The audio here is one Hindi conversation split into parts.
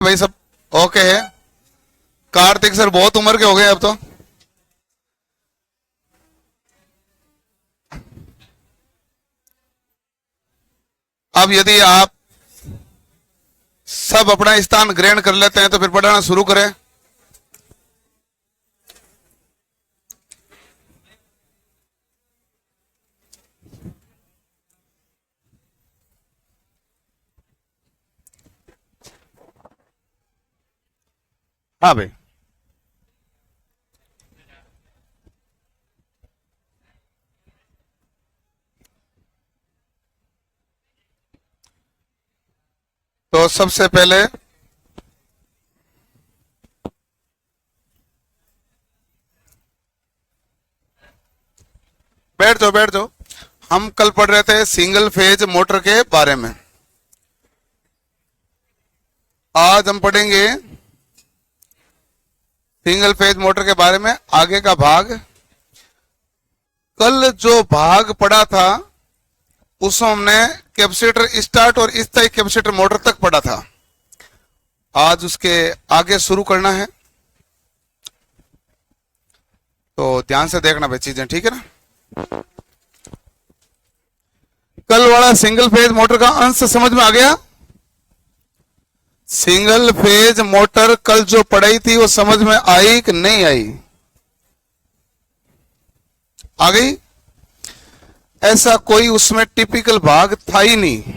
भाई सब ओके है। कार्तिक सर बहुत उम्र के हो गए अब तो। अब यदि आप सब अपना स्थान ग्रहण कर लेते हैं तो फिर पढ़ाना शुरू करें। हाँ भाई। तो सबसे पहले बैठ जाओ बैठ जाओ। हम कल पढ़ रहे थे सिंगल फेज मोटर के बारे में। आज हम पढ़ेंगे सिंगल फेज मोटर के बारे में आगे का भाग। कल जो भाग पढ़ा था उसमें हमने कैपेसिटर स्टार्ट और स्थायी कैपेसिटर मोटर तक पढ़ा था। आज उसके आगे शुरू करना है, तो ध्यान से देखना भाई चीजें, ठीक है ना। कल वाला सिंगल फेज मोटर का अंश समझ में आ गया। सिंगल फेज मोटर कल जो पढ़ाई थी वो समझ में आई कि नहीं आई? आ गई। ऐसा कोई उसमें टिपिकल भाग था ही नहीं,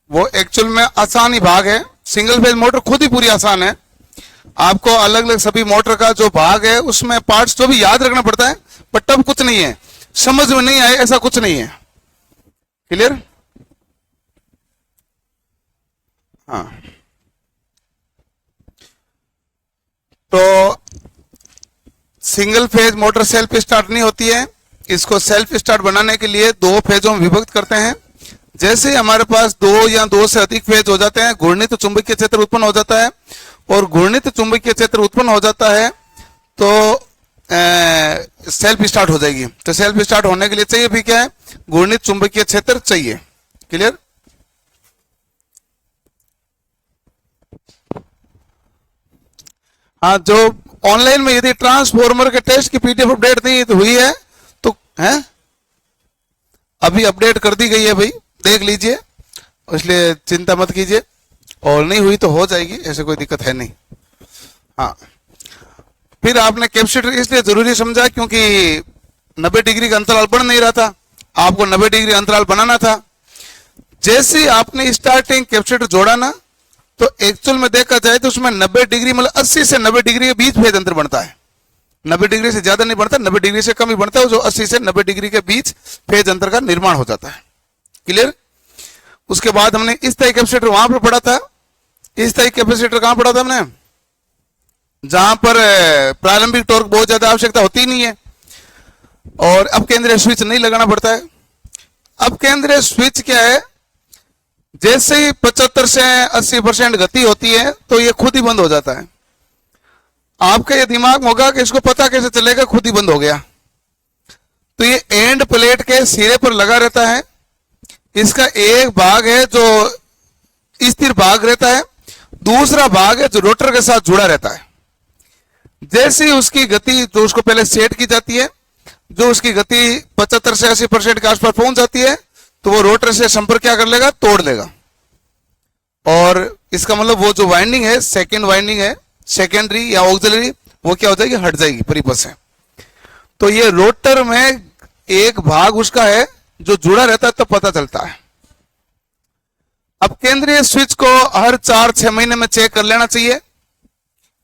वो एक्चुअल में आसान ही भाग है। सिंगल फेज मोटर खुद ही पूरी आसान है। आपको अलग अलग सभी मोटर का जो भाग है उसमें पार्ट्स जो भी याद रखना पड़ता है, पर तब कुछ नहीं है, समझ में नहीं आए ऐसा कुछ नहीं है। क्लियर? हाँ। तो single phase motor self start नहीं होती है। इसको सेल्फ स्टार्ट बनाने के लिए दो फेजों में विभक्त करते हैं। जैसे हमारे पास दो या दो से अधिक फेज हो जाते हैं, घूर्णित चुंबकीय क्षेत्र उत्पन्न हो जाता है, और घूर्णित चुंबकीय क्षेत्र उत्पन्न हो जाता है तो सेल्फ स्टार्ट हो जाएगी। तो सेल्फ स्टार्ट होने के लिए चाहिए भी क्या है? घूर्णित चुंबकीय क्षेत्र चाहिए। क्लियर? हाँ, जो ऑनलाइन में यदि ट्रांसफॉर्मर के टेस्ट की पीडीएफ अपडेट नहीं तो हुई है तो है, अभी अपडेट कर दी गई है भाई, देख लीजिए, इसलिए चिंता मत कीजिए। और नहीं हुई तो हो जाएगी, ऐसे कोई दिक्कत है नहीं। हाँ, फिर आपने कैपेसिटर इसलिए जरूरी समझा क्योंकि 90 डिग्री का अंतराल बन नहीं रहा था, आपको 90 डिग्री अंतराल बनाना था। जैसे आपने स्टार्टिंग कैपेसिटर जोड़ा ना, तो एक्चुअल में देखा जाए तो उसमें 90 डिग्री मतलब 80 से 90 डिग्री के बीच फेज अंतर बनता है। 90 डिग्री से ज्यादा नहीं बनता, 90 डिग्री से कम ही बनता है, जो 80 से 90 डिग्री के बीच फेज अंतर का निर्माण हो जाता है। क्लियर? उसके बाद हमने स्थायी कैपेसिटर वहां पर पढ़ा था। स्थायी कैपेसिटर कहां पढ़ा था हमने? जहां पर प्रारंभिक टॉर्क बहुत ज्यादा आवश्यकता होती नहीं है और अब केंद्रीय स्विच नहीं लगाना पड़ता है। अब केंद्रीय स्विच क्या है? जैसे ही 75 से 80% गति होती है तो ये खुद ही बंद हो जाता है। आपका ये दिमाग होगा कि इसको पता कैसे चलेगा खुद ही बंद हो गया। तो ये एंड प्लेट के सिरे पर लगा रहता है। इसका एक भाग है जो स्थिर भाग रहता है, दूसरा भाग है जो रोटर के साथ जुड़ा रहता है। जैसे ही उसकी गति जो उसको पहले सेट की जाती है, जो उसकी गति 75 से 80% के आसपास पहुंच जाती है, तो वो रोटर से संपर्क क्या कर लेगा? तोड़ लेगा। और इसका मतलब वो जो वाइंडिंग है, सेकेंड वाइंडिंग है, सेकेंडरी या ऑक्सिलरी, वो क्या हो जाएगी? हट जाएगी परिपथ से। तो ये रोटर में एक भाग उसका है जो जुड़ा रहता है, तब पता चलता है। अब केंद्रीय स्विच को हर 4-6 महीने में चेक कर लेना चाहिए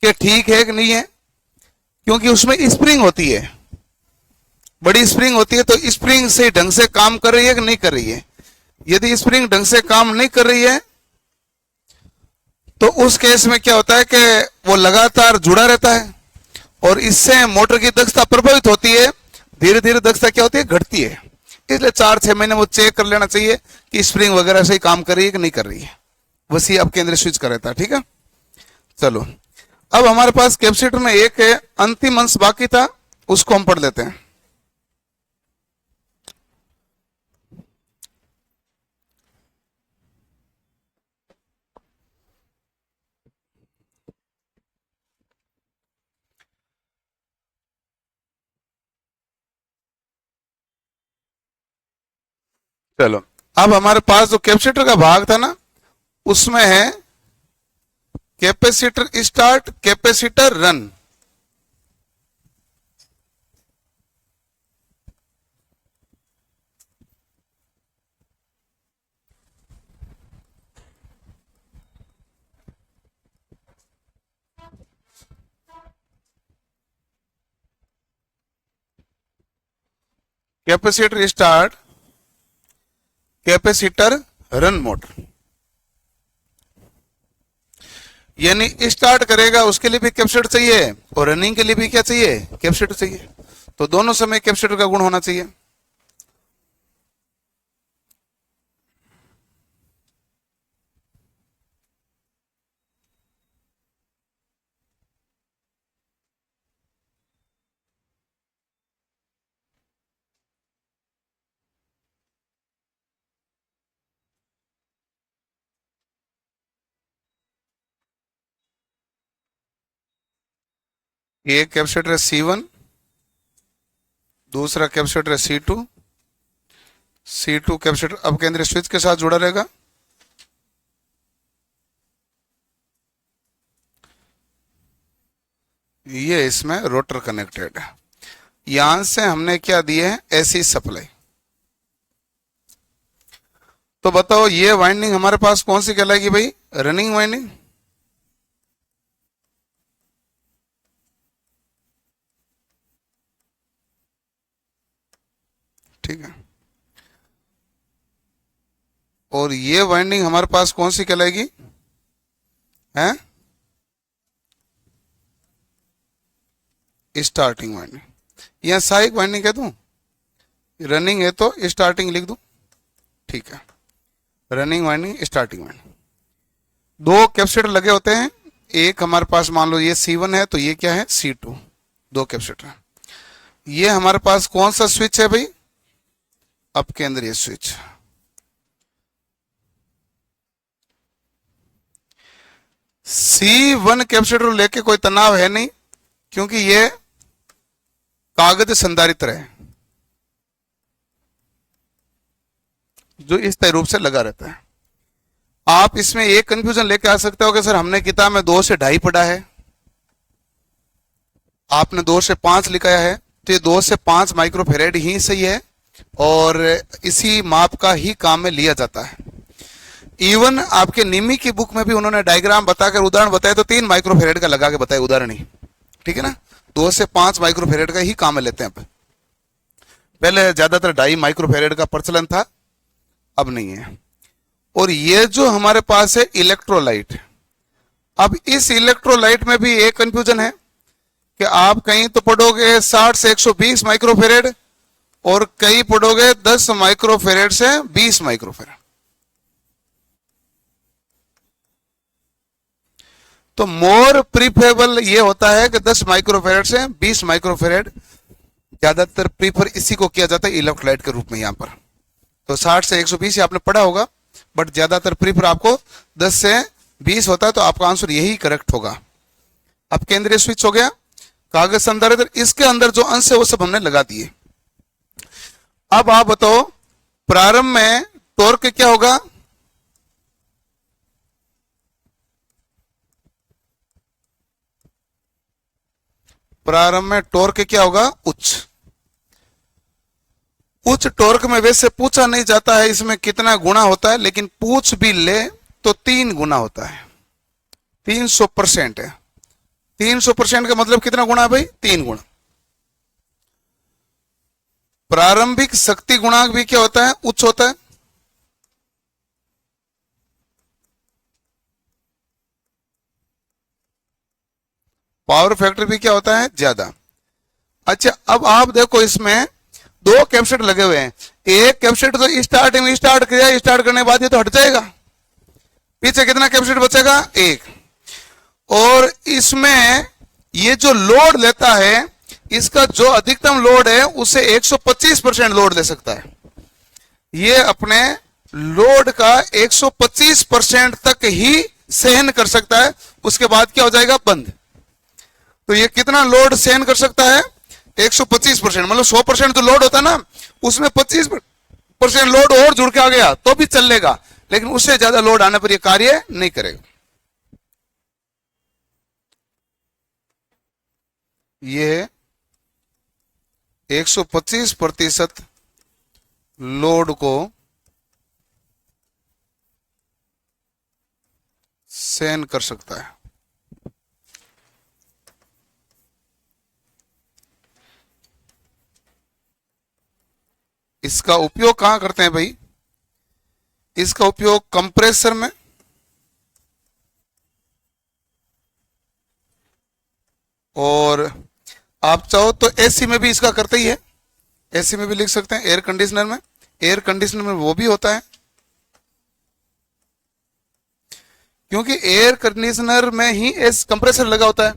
कि ठीक है कि नहीं है, क्योंकि उसमें स्प्रिंग होती है, बड़ी स्प्रिंग होती है। तो स्प्रिंग से ढंग से काम कर रही है कि नहीं कर रही है। यदि स्प्रिंग ढंग से काम नहीं कर रही है तो उस केस में क्या होता है कि वो लगातार जुड़ा रहता है और इससे मोटर की दक्षता प्रभावित होती है। धीरे धीरे दक्षता क्या होती है? घटती है। इसलिए 4-6 महीने वो चेक कर लेना चाहिए कि स्प्रिंग वगैरह सही काम कर रही है कि नहीं कर रही है। बस ये अब केंद्रीय स्विच का रहता है। ठीक है, चलो अब हमारे पास कैपेसिटर में एक अंतिम अंश बाकी था, उसको हम पढ़ लेते हैं। चलो, अब हमारे पास जो कैपेसिटर का भाग था ना, उसमें है capacitor start, capacitor run. Capacitor start, capacitor run motor, यानी स्टार्ट करेगा उसके लिए भी कैपेसिटर चाहिए और रनिंग के लिए भी क्या चाहिए, कैपेसिटर चाहिए। तो दोनों समय कैपेसिटर का गुण होना चाहिए। एक कैपेसिटर है C1, दूसरा कैपेसिटर है C2। C2 कैपेसिटर अब केंद्रीय स्विच के साथ जुड़ा रहेगा। ये इसमें रोटर कनेक्टेड है। यहां से हमने क्या दिए है, एसी सप्लाई। तो बताओ ये वाइंडिंग हमारे पास कौन सी कहलाएगी भाई, रनिंग वाइंडिंग। ठीक है, और ये वाइंडिंग हमारे पास कौन सी कहलाएगी, है स्टार्टिंग वाइंडिंग। यहां सहायक वाइंडिंग कह दूं, रनिंग है तो स्टार्टिंग लिख दूं। ठीक है, रनिंग वाइंडिंग, स्टार्टिंग वाइंडिंग। दो कैपेसिटर लगे होते हैं, एक हमारे पास मान लो ये C1 है तो ये क्या है C2, दो कैपेसिटर। ये हमारे पास कौन सा स्विच है भाई, अब केंद्रीय स्विच। C1 कैपेसिटर लेके कोई तनाव है नहीं, क्योंकि ये कागज संधारित्र है जो इस तरह रूप से लगा रहता है। आप इसमें एक कंफ्यूजन लेके आ सकते हो कि सर हमने किताब में 2 से 2.5 पढ़ा है, आपने 2 से 5 लिखा है, तो ये 2 से 5 माइक्रोफेरेड ही सही है और इसी माप का ही काम में लिया जाता है। इवन आपके निमी की बुक में भी उन्होंने डायग्राम बताकर उदाहरण बताए तो 3 माइक्रोफेरेड का लगा के बताए उदाहरण ही। ठीक है ना, 2 से 5 माइक्रोफेरेड का ही काम में लेते हैं। पहले ज्यादातर 2.5 माइक्रोफेरेड का प्रचलन था, अब नहीं है। और ये जो हमारे पास है इलेक्ट्रोलाइट, अब इस इलेक्ट्रोलाइट में भी एक कंफ्यूजन है कि आप कहीं तो पढ़ोगे 60 से 120 माइक्रोफेरेड और कहीं पढ़ोगे 10 माइक्रोफेरेड से 20 माइक्रोफेरेड। तो मोर प्रीफरेबल ये होता है कि 10 माइक्रोफेरेड से 20 माइक्रोफेरेड ज्यादातर प्रीफर इसी को किया जाता है इलेक्ट्रोलाइट के रूप में। यहां पर तो 60 से 120 आपने पढ़ा होगा, बट ज्यादातर प्रीफर आपको 10 से 20 होता है, तो आपका आंसर यही करेक्ट होगा। अब केंद्रीय स्विच हो गया, कागज संधारित्र, इसके अंदर जो अंश है वो सब हमने लगा दिए। अब आप बताओ प्रारंभ में टॉर्क क्या होगा, प्रारंभ में टॉर्क क्या होगा, उच्च। उच्च टॉर्क में वैसे पूछा नहीं जाता है इसमें कितना गुना होता है, लेकिन पूछ भी ले तो 3 गुना होता है, 300% है। 300% का मतलब कितना गुना है भाई, 3 गुना। प्रारंभिक शक्ति गुणांक भी क्या होता है, उच्च होता है। पावर फैक्टर भी क्या होता है, ज्यादा। अच्छा, अब आप देखो इसमें 2 कैपेसिटर लगे हुए हैं, एक कैपेसिटर तो स्टार्ट किया, स्टार्ट करने के बाद ये तो हट जाएगा, पीछे कितना कैपेसिटर बचेगा, 1। और इसमें ये जो लोड लेता है, इसका जो अधिकतम लोड है उसे 125% लोड ले सकता है। ये अपने लोड का 125% तक ही सहन कर सकता है, उसके बाद क्या हो जाएगा, बंद। तो ये कितना लोड सहन कर सकता है, 125%। मतलब 100% जो लोड होता है ना, उसमें 1% लोड और जुड़ के आ गया तो भी चलेगा, लेकिन उससे ज्यादा लोड आने पर यह कार्य नहीं करेगा। यह 125% लोड को सहन कर सकता है। इसका उपयोग कहां करते हैं भाई? इसका उपयोग कंप्रेसर में और आप चाहो तो एसी में भी इसका करते ही है। एसी में भी लिख सकते हैं, एयर कंडीशनर में। एयर कंडीशनर में वो भी होता है, क्योंकि एयर कंडीशनर में ही एस कंप्रेसर लगा होता है।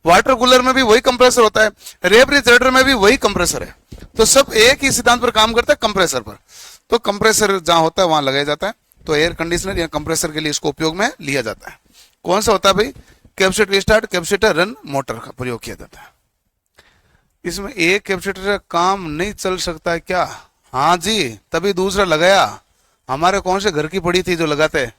वाटर कूलर में भी वही कंप्रेसर होता है, रेफ्रिजरेटर में भी वही कंप्रेसर है। तो सब एक ही सिद्धांत पर काम करता है, कंप्रेसर पर। तो कंप्रेसर जहां होता है वहां लगाया जाता है। तो एयर कंडीशनर या कंप्रेसर के लिए इसको उपयोग में लिया जाता है। कौन सा होता है भाई? Capacitor start, capacitor run, motor का प्रयोग किया जाता है। इसमें एक कैपेसिटर का काम नहीं चल सकता है क्या? हाँ जी, तभी दूसरा लगाया। हमारे कौन से घर की पड़ी थी जो लगाते?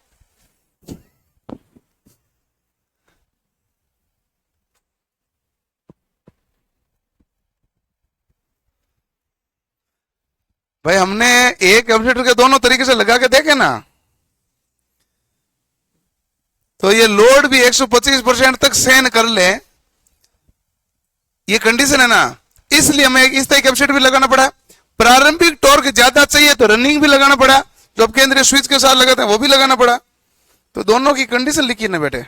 भाई हमने एक कैपेसिटर के दोनों तरीके से लगा के देखे ना, तो ये लोड भी 125% तक सहन कर ले, ये कंडीशन है ना। इसलिए हमें इस तरह कैपेसिटर भी लगाना पड़ा। प्रारंभिक टॉर्क ज्यादा चाहिए तो रनिंग भी लगाना पड़ा, जो अब केंद्रीय स्विच के साथ लगाते हैं वो भी लगाना पड़ा। तो दोनों की कंडीशन लिखी ना बेटे।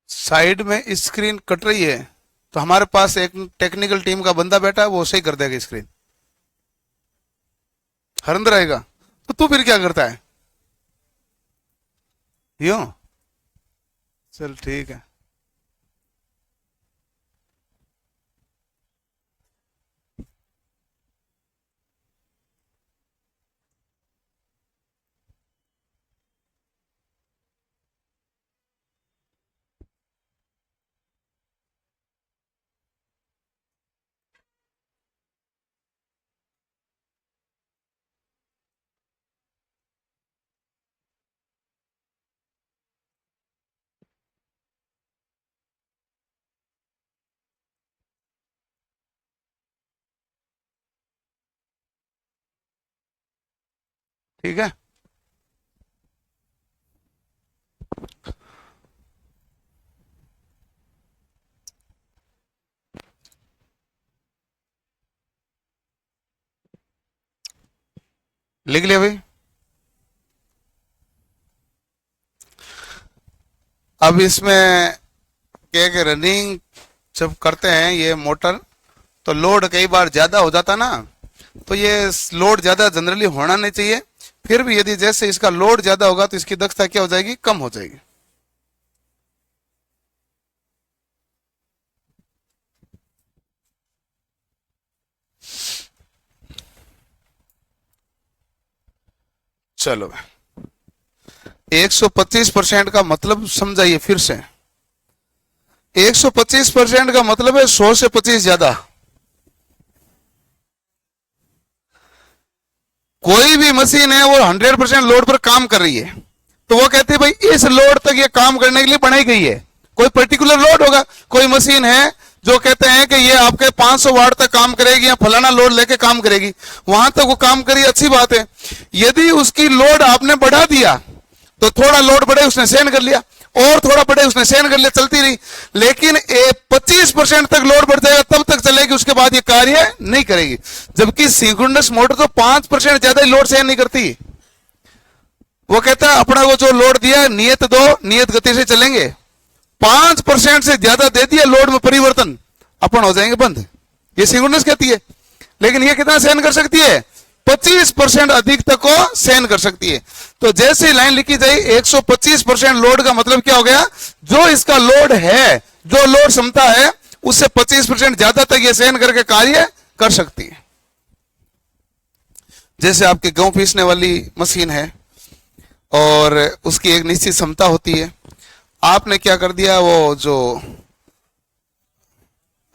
साइड में स्क्रीन कट रही है तो हमारे पास एक टेक्निकल टीम का बंदा बैठा है, वो सही कर देगा स्क्रीन। हरिंदर रहेगा तो तू फिर क्या करता है? यूं चल ठीक है। ठीक है, लिख लिया भाई। अब इसमें क्या कि रनिंग जब करते हैं ये मोटर, तो लोड कई बार ज्यादा हो जाता ना, तो ये लोड ज्यादा जनरली होना नहीं चाहिए। फिर भी यदि जैसे इसका लोड ज्यादा होगा तो इसकी दक्षता क्या हो जाएगी? कम हो जाएगी। चलो 125% का मतलब समझाइए फिर से। 125% का मतलब है 100 से 25 ज्यादा। कोई भी मशीन है वो 100% लोड पर काम कर रही है, तो वो कहते हैं भाई इस लोड तक ये काम करने के लिए बनाई गई है। कोई पर्टिकुलर लोड होगा। कोई मशीन है जो कहते हैं कि ये आपके 500 वाट तक काम करेगी या फलाना लोड लेके काम करेगी, वहां तक वो काम करी, अच्छी बात है। यदि उसकी लोड आपने बढ़ा दिया तो थोड़ा लोड बढ़े उसने सहन कर लिया, और थोड़ा बढ़े उसने सहन कर लिया, चलती रही। लेकिन 25% तक लोड बढ़ जाएगा तब तक चलेगी, उसके बाद ये कार्य नहीं करेगी। जबकि सिंक्रोनस मोटर तो 5% ज्यादा ही लोड सहन नहीं करती। वो कहता है अपना को जो लोड दिया नियत दो, नियत गति से चलेंगे। 5% से ज्यादा दे दिया लोड में परिवर्तन, अपन हो जाएंगे बंद। ये सिंक्रोनस कहती है। लेकिन ये कितना सहन कर सकती है? 25% अधिकता को सहन कर सकती है। तो जैसे ही लाइन लिखी जाए 125% लोड का मतलब क्या हो गया, जो इसका लोड है, जो लोड क्षमता है, उससे 25% ज्यादा तक ये सहन करके कार्य कर सकती है। जैसे आपके गेहूं पीसने वाली मशीन है और उसकी एक निश्चित क्षमता होती है, आपने क्या कर दिया, वो जो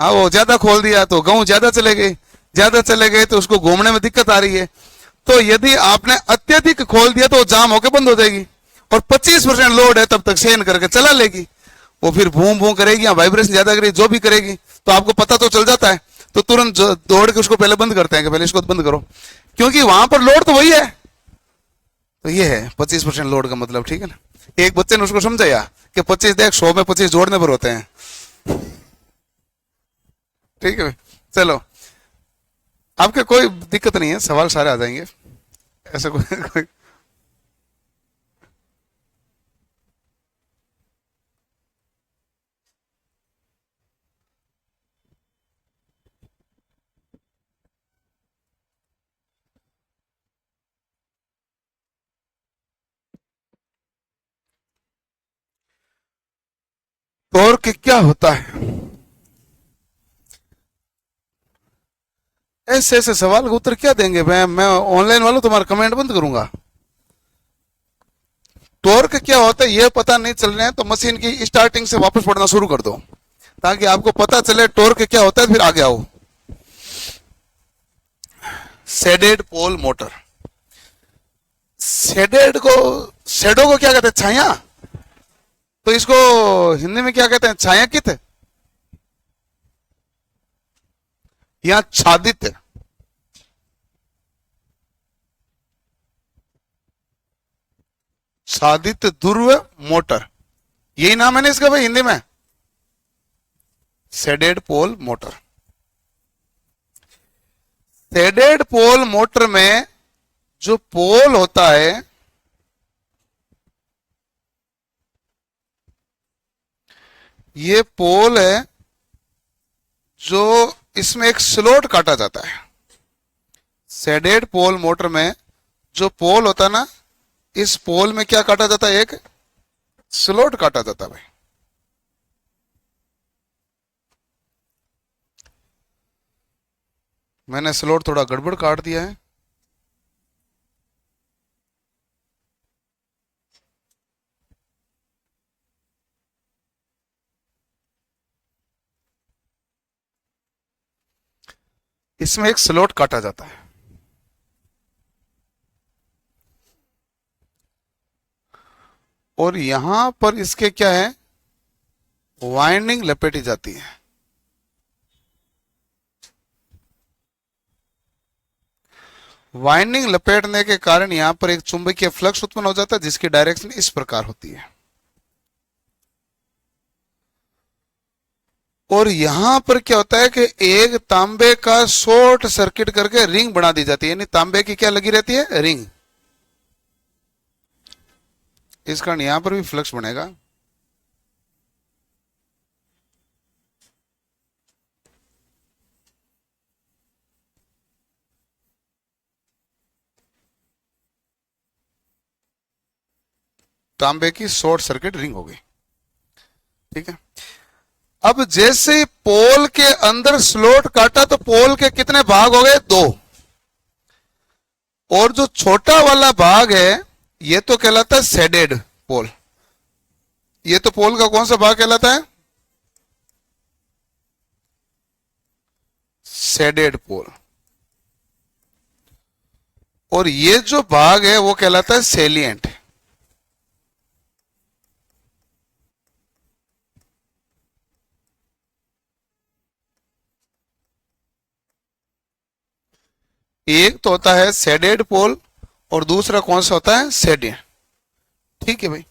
वो ज्यादा खोल दिया तो गेहूं ज्यादा चले गए तो उसको घूमने में दिक्कत आ रही है। तो यदि आपने अत्यधिक खोल दिया तो वो जाम होकर बंद हो जाएगी और 25% लोड है तब तक सहन करके चला लेगी। वो फिर भूम भूम करेगी या वाइब्रेशन ज्यादा करेगी, जो भी करेगी, तो आपको पता तो चल जाता है, तो तुरंत दौड़ के उसको पहले बंद करते हैं कि पहले इसको बंद करो, क्योंकि वहां पर लोड तो वही है। तो ये है 25% लोड का मतलब, ठीक है ना। एक बच्चे ने उसको समझाया कि 25 देख 100 में 25 जोड़ने पर होते हैं, ठीक है। चलो, आपके कोई दिक्कत नहीं है, सवाल सारे आ जाएंगे, ऐसा कोई टॉर्क क्या होता है? ऐसे ऐसे सवाल का उत्तर क्या देंगे? मैं ऑनलाइन वालों तुम्हारा कमेंट बंद करूंगा। टॉर्क क्या होता है ये पता नहीं चल रहे हैं तो मशीन की स्टार्टिंग से वापस पढ़ना शुरू कर दो, ताकि आपको पता चले टॉर्क क्या होता है, फिर आगे आओ। शेडेड पोल मोटर, शेडो को क्या कहते हैं? छाया। तो इसको हिंदी में क्या कहते हैं? छायांकित या छादित? छादित ध्रुव मोटर, यही नाम है ना इसका भाई हिंदी में, shaded pole motor. Shaded pole motor में जो पोल होता है, ये पोल है जो इसमें एक स्लॉट काटा जाता है। शेडेड पोल मोटर में जो पोल होता है ना, इस पोल में क्या काटा जाता है? एक स्लॉट काटा जाता है भाई। मैंने स्लॉट थोड़ा गड़बड़ काट दिया है। इसमें एक स्लॉट काटा जाता है और यहां पर इसके क्या है, वाइंडिंग लपेटी जाती है। वाइंडिंग लपेटने के कारण यहां पर एक चुंबकीय फ्लक्स उत्पन्न हो जाता है, जिसकी डायरेक्शन इस प्रकार होती है। और यहां पर क्या होता है कि एक तांबे का शॉर्ट सर्किट करके रिंग बना दी जाती है, यानी तांबे की क्या लगी रहती है? रिंग। इस कारण यहां पर भी फ्लक्स बनेगा। तांबे की शॉर्ट सर्किट रिंग हो गई, ठीक है। अब जैसे पोल के अंदर स्लॉट काटा तो पोल के कितने भाग हो गए? 2। और जो छोटा वाला भाग है ये तो कहलाता है शेडेड पोल। ये तो पोल का कौन सा भाग कहलाता है? Shaded pole. और ये जो भाग है वो कहलाता है सेलिएंट। एक तो होता है शेडेड पोल और दूसरा कौन सा होता है? शेडियन, ठीक है भाई।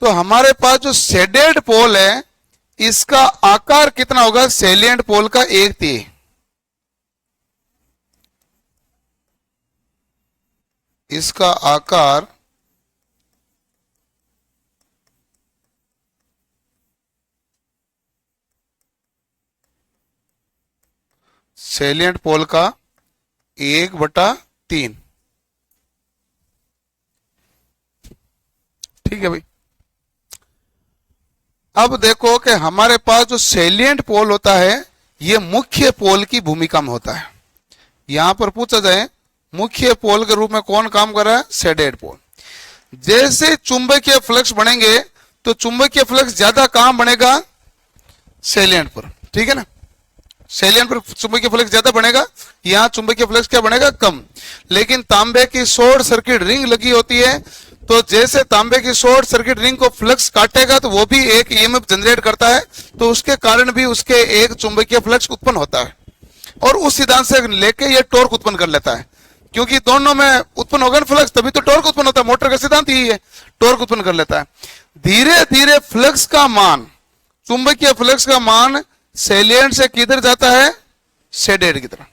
तो हमारे पास जो शेडेड पोल है इसका आकार कितना होगा? सेलिएंट पोल का 1/3। इसका आकार सेलिएंट पोल का 1/3। ठीक है भाई। अब देखो कि हमारे पास जो सेलिएंट पोल होता है ये मुख्य पोल की भूमिका में होता है। यहां पर पूछा जाए मुख्य पोल के रूप में कौन काम कर रहा है? Shaded pole. जैसे चुंबकीय फ्लक्स बढ़ेंगे तो चुंबकीय फ्लक्स ज्यादा कहां बनेगा? सेलिएंट पर। ठीक है ना, सेलिएंट पर चुंबकीय फ्लक्स ज्यादा बनेगा, यहां चुंबकीय फ्लक्स क्या बनेगा? कम। लेकिन तांबे की शॉर्ट सर्किट रिंग लगी होती है, तो जैसे तांबे की शॉर्ट सर्किट रिंग को फ्लक्स काटेगा तो वो भी एक ईएमएफ जनरेट करता है, तो उसके कारण भी उसके एक चुंबकीय फ्लक्स उत्पन्न होता है। और उस सिद्धांत से लेके ये टॉर्क उत्पन्न कर लेता है, क्योंकि दोनों में उत्पन्न होगा ना फ्लक्स, तभी तो टॉर्क उत्पन्न होता है। मोटर का सिद्धांत यही है, टॉर्क उत्पन्न कर लेता है। धीरे धीरे फ्लक्स का मान, चुंबकीय फ्लक्स का मान सेलिएंट से किधर जाता है? शेडेड की तरफ।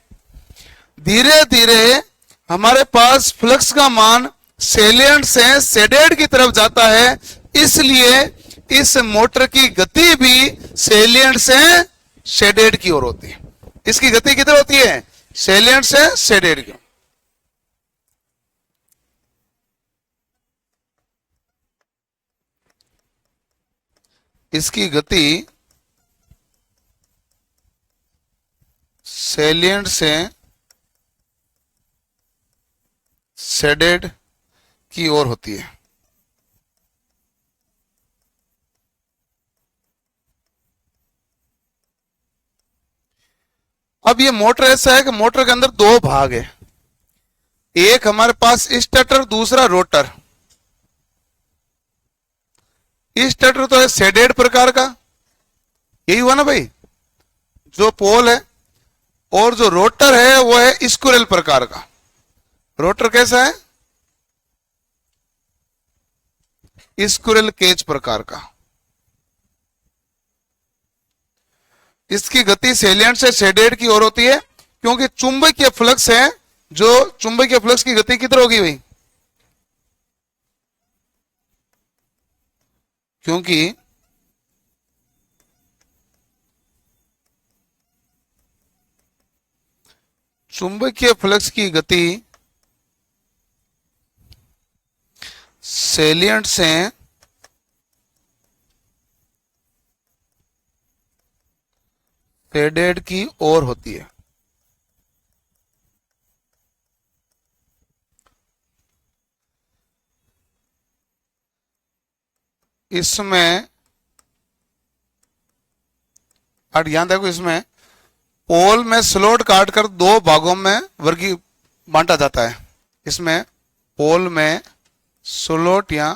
धीरे धीरे हमारे पास फ्लक्स का मान सेलिएंट से शेडेड की तरफ जाता है, इसलिए इस मोटर की गति भी सेलिएंट से शेडेड की ओर होती है। इसकी गति किधर होती है? सेलिएंट से शेडेड की। इसकी गति सेलिएंट से शेडेड की ओर होती है। अब ये मोटर ऐसा है कि मोटर के अंदर दो भाग है, एक हमारे पास स्टेटर, दूसरा रोटर। स्टेटर तो है शेडेड प्रकार का, यही हुआ ना भाई, जो पोल है। और जो रोटर है वो है स्क्विरल प्रकार का। रोटर कैसा है? स्क्विरल केज प्रकार का। इसकी गति सेलिएंट से शेडेड की ओर होती है, क्योंकि चुंबकीय फ्लक्स है, जो चुंबकीय फ्लक्स की गति किधर होगी भाई? क्योंकि चुंबकीय फ्लक्स की गति सेलिएंट से शेडेड की ओर होती है। इसमें और ध्यान देखो, इसमें पोल में स्लॉट काटकर दो भागों में वर्गी बांटा जाता है। इसमें पोल में स्लॉट या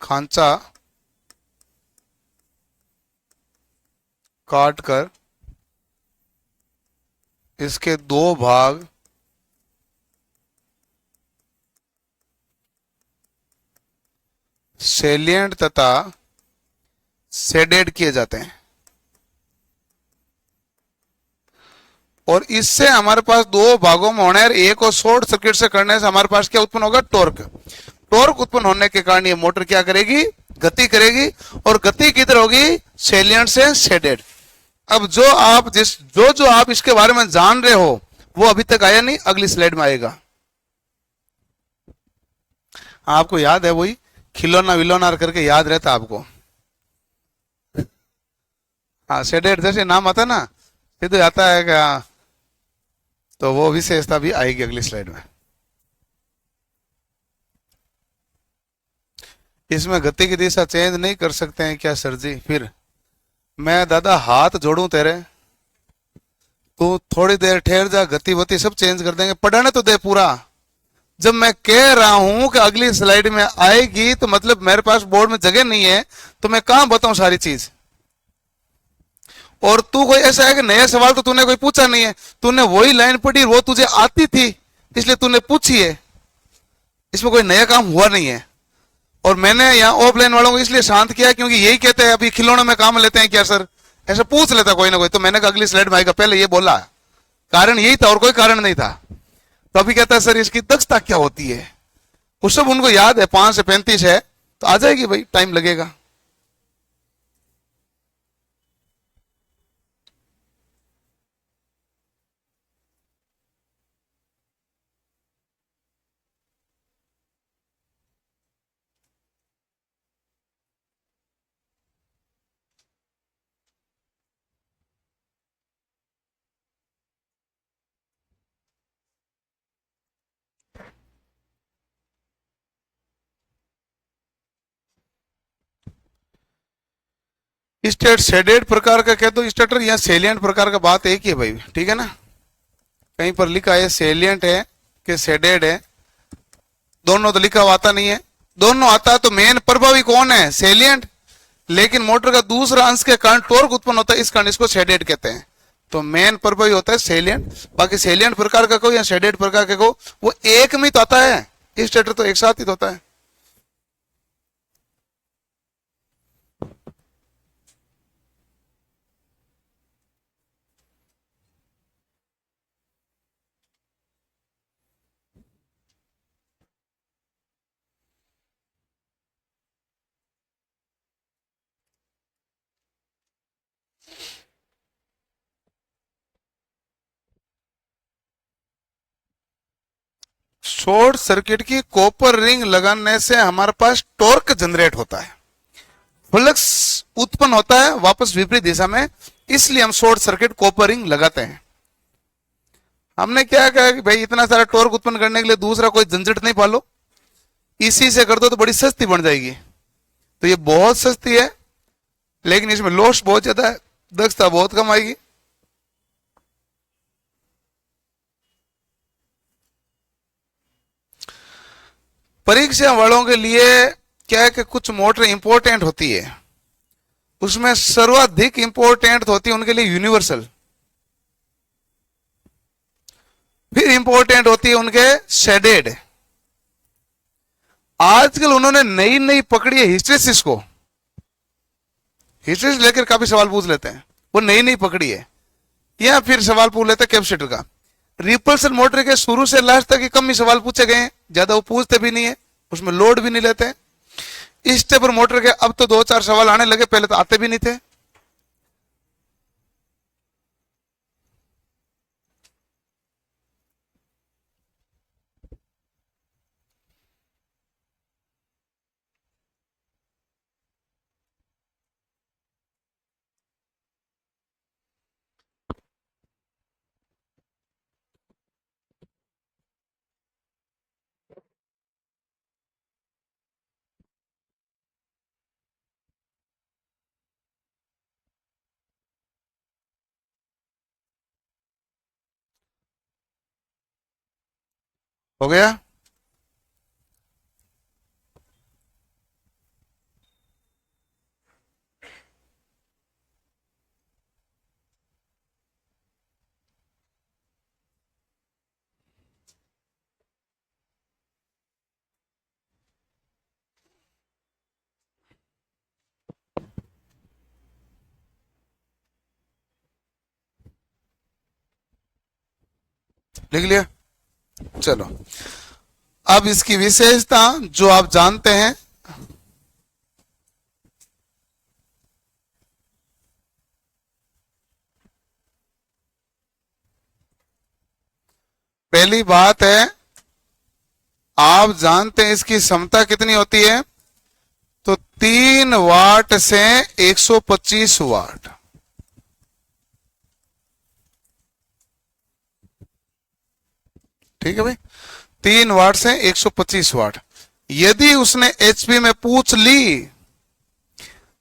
खांचा काटकर इसके दो भाग सेलिएंट तथा शेडेड किए जाते हैं। और इससे हमारे पास दो भागों में होने, एक को शॉर्ट सर्किट से करने से हमारे पास क्या उत्पन्न होगा? टॉर्क। टॉर्क उत्पन्न होने के कारण ये मोटर क्या करेगी? गति करेगी। और गति किधर होगी? सेलिएंट से शेडेड। अब जो आप इसके बारे में जान रहे हो वो अभी तक आया नहीं, अगली स्लाइड में आएगा। आपको याद है वही खिलौना विलोना करके याद रहता आपको? हाँ, शेडेड जैसे नाम आता है ना, सीधे आता है क्या? तो वो विशेषता भी आएगी अगली स्लाइड में। इसमें गति की दिशा चेंज नहीं कर सकते हैं क्या सर जी? फिर मैं दादा हाथ जोड़ूं तेरे, तू थोड़ी देर ठहर जा, गति वति सब चेंज कर देंगे, पढ़ने तो दे पूरा। जब मैं कह रहा हूं कि अगली स्लाइड में आएगी तो मतलब मेरे पास बोर्ड में जगह नहीं है, तो मैं कहां बताऊं सारी चीज? और तू कोई ऐसा है कि नया सवाल तो तूने कोई पूछा नहीं है, तूने वही लाइन पढ़ी, वो तुझे आती थी इसलिए तूने पूछी है, इसमें कोई नया काम हुआ नहीं है। और मैंने यहाँ ऑफलाइन वालों को इसलिए शांत किया क्योंकि यही कहते हैं अभी खिलौनों में काम लेते हैं क्या सर, ऐसा पूछ लेता कोई ना कोई। तो मैंने कहा अगली स्लाइड में आएगा, पहले ये बोला, कारण यही था और कोई कारण नहीं था। तो अभी कहता है सर इसकी दक्षता क्या होती है, वो सब उनको याद है, 5 से 35 है, तो आ जाएगी भाई, टाइम लगेगा। स्टेट शेडेड प्रकार का कह दो स्टेटर या सेलियंट प्रकार का, बात एक ही है भाई, ठीक है ना। कहीं पर लिखा है सेलियंट है कि शेडेड है, दोनों तो लिखा हुआ आता नहीं है। दोनों आता है तो मेन प्रभावी कौन है, सेलियंट। लेकिन मोटर का दूसरा अंश के कारण टॉर्क उत्पन्न होता है, इस कारण इसको शेडेड कहते हैं। तो मेन प्रभावी होता है सेलियंट। बाकी सेलियंट प्रकार का कहो या शेडेड प्रकार का कहो, वो एक में तो आता है, स्टेटर तो एक साथ ही तो होता है। शॉर्ट सर्किट की कॉपर रिंग लगाने से हमारे पास टॉर्क जनरेट होता है, फ्लक्स उत्पन्न होता है वापस विपरीत दिशा में, इसलिए हम शॉर्ट सर्किट कॉपर रिंग लगाते हैं। हमने क्या कहा कि भाई इतना सारा टॉर्क उत्पन्न करने के लिए दूसरा कोई झंझट नहीं पालो, इसी से कर दो तो बड़ी सस्ती बन जाएगी। तो ये बहुत सस्ती है, लेकिन इसमें लॉस बहुत ज्यादा है, दक्षता बहुत कम आएगी। परीक्षा वालों के लिए क्या है कि कुछ मोटर इंपॉर्टेंट होती है, उसमें सर्वाधिक इंपॉर्टेंट होती है उनके लिए यूनिवर्सल, फिर इंपॉर्टेंट होती है उनके शेडेड। आजकल उन्होंने नई नई पकड़ी है हिस्टेरिसिस को, हिस्टेरिसिस लेकर काफी सवाल पूछ लेते हैं, वो नई नई पकड़ी है। या फिर सवाल पूछ लेते हैं कैपेसिटर का। रिपल्सन मोटर के शुरू से लास्ट तक ही कम ही सवाल पूछे गए हैं, ज्यादा वो पूछते भी नहीं है, उसमें लोड भी नहीं लेते हैं। स्टेपर मोटर के अब तो 2-4 सवाल आने लगे, पहले तो आते भी नहीं थे। हो गया। लिख लिया, चलो। अब इसकी विशेषता जो आप जानते हैं, पहली बात है आप जानते हैं इसकी क्षमता कितनी होती है, तो 3 वाट से 125 वाट। ठीक है भाई, 3 वाट से 125 वाट। यदि उसने एचपी में पूछ ली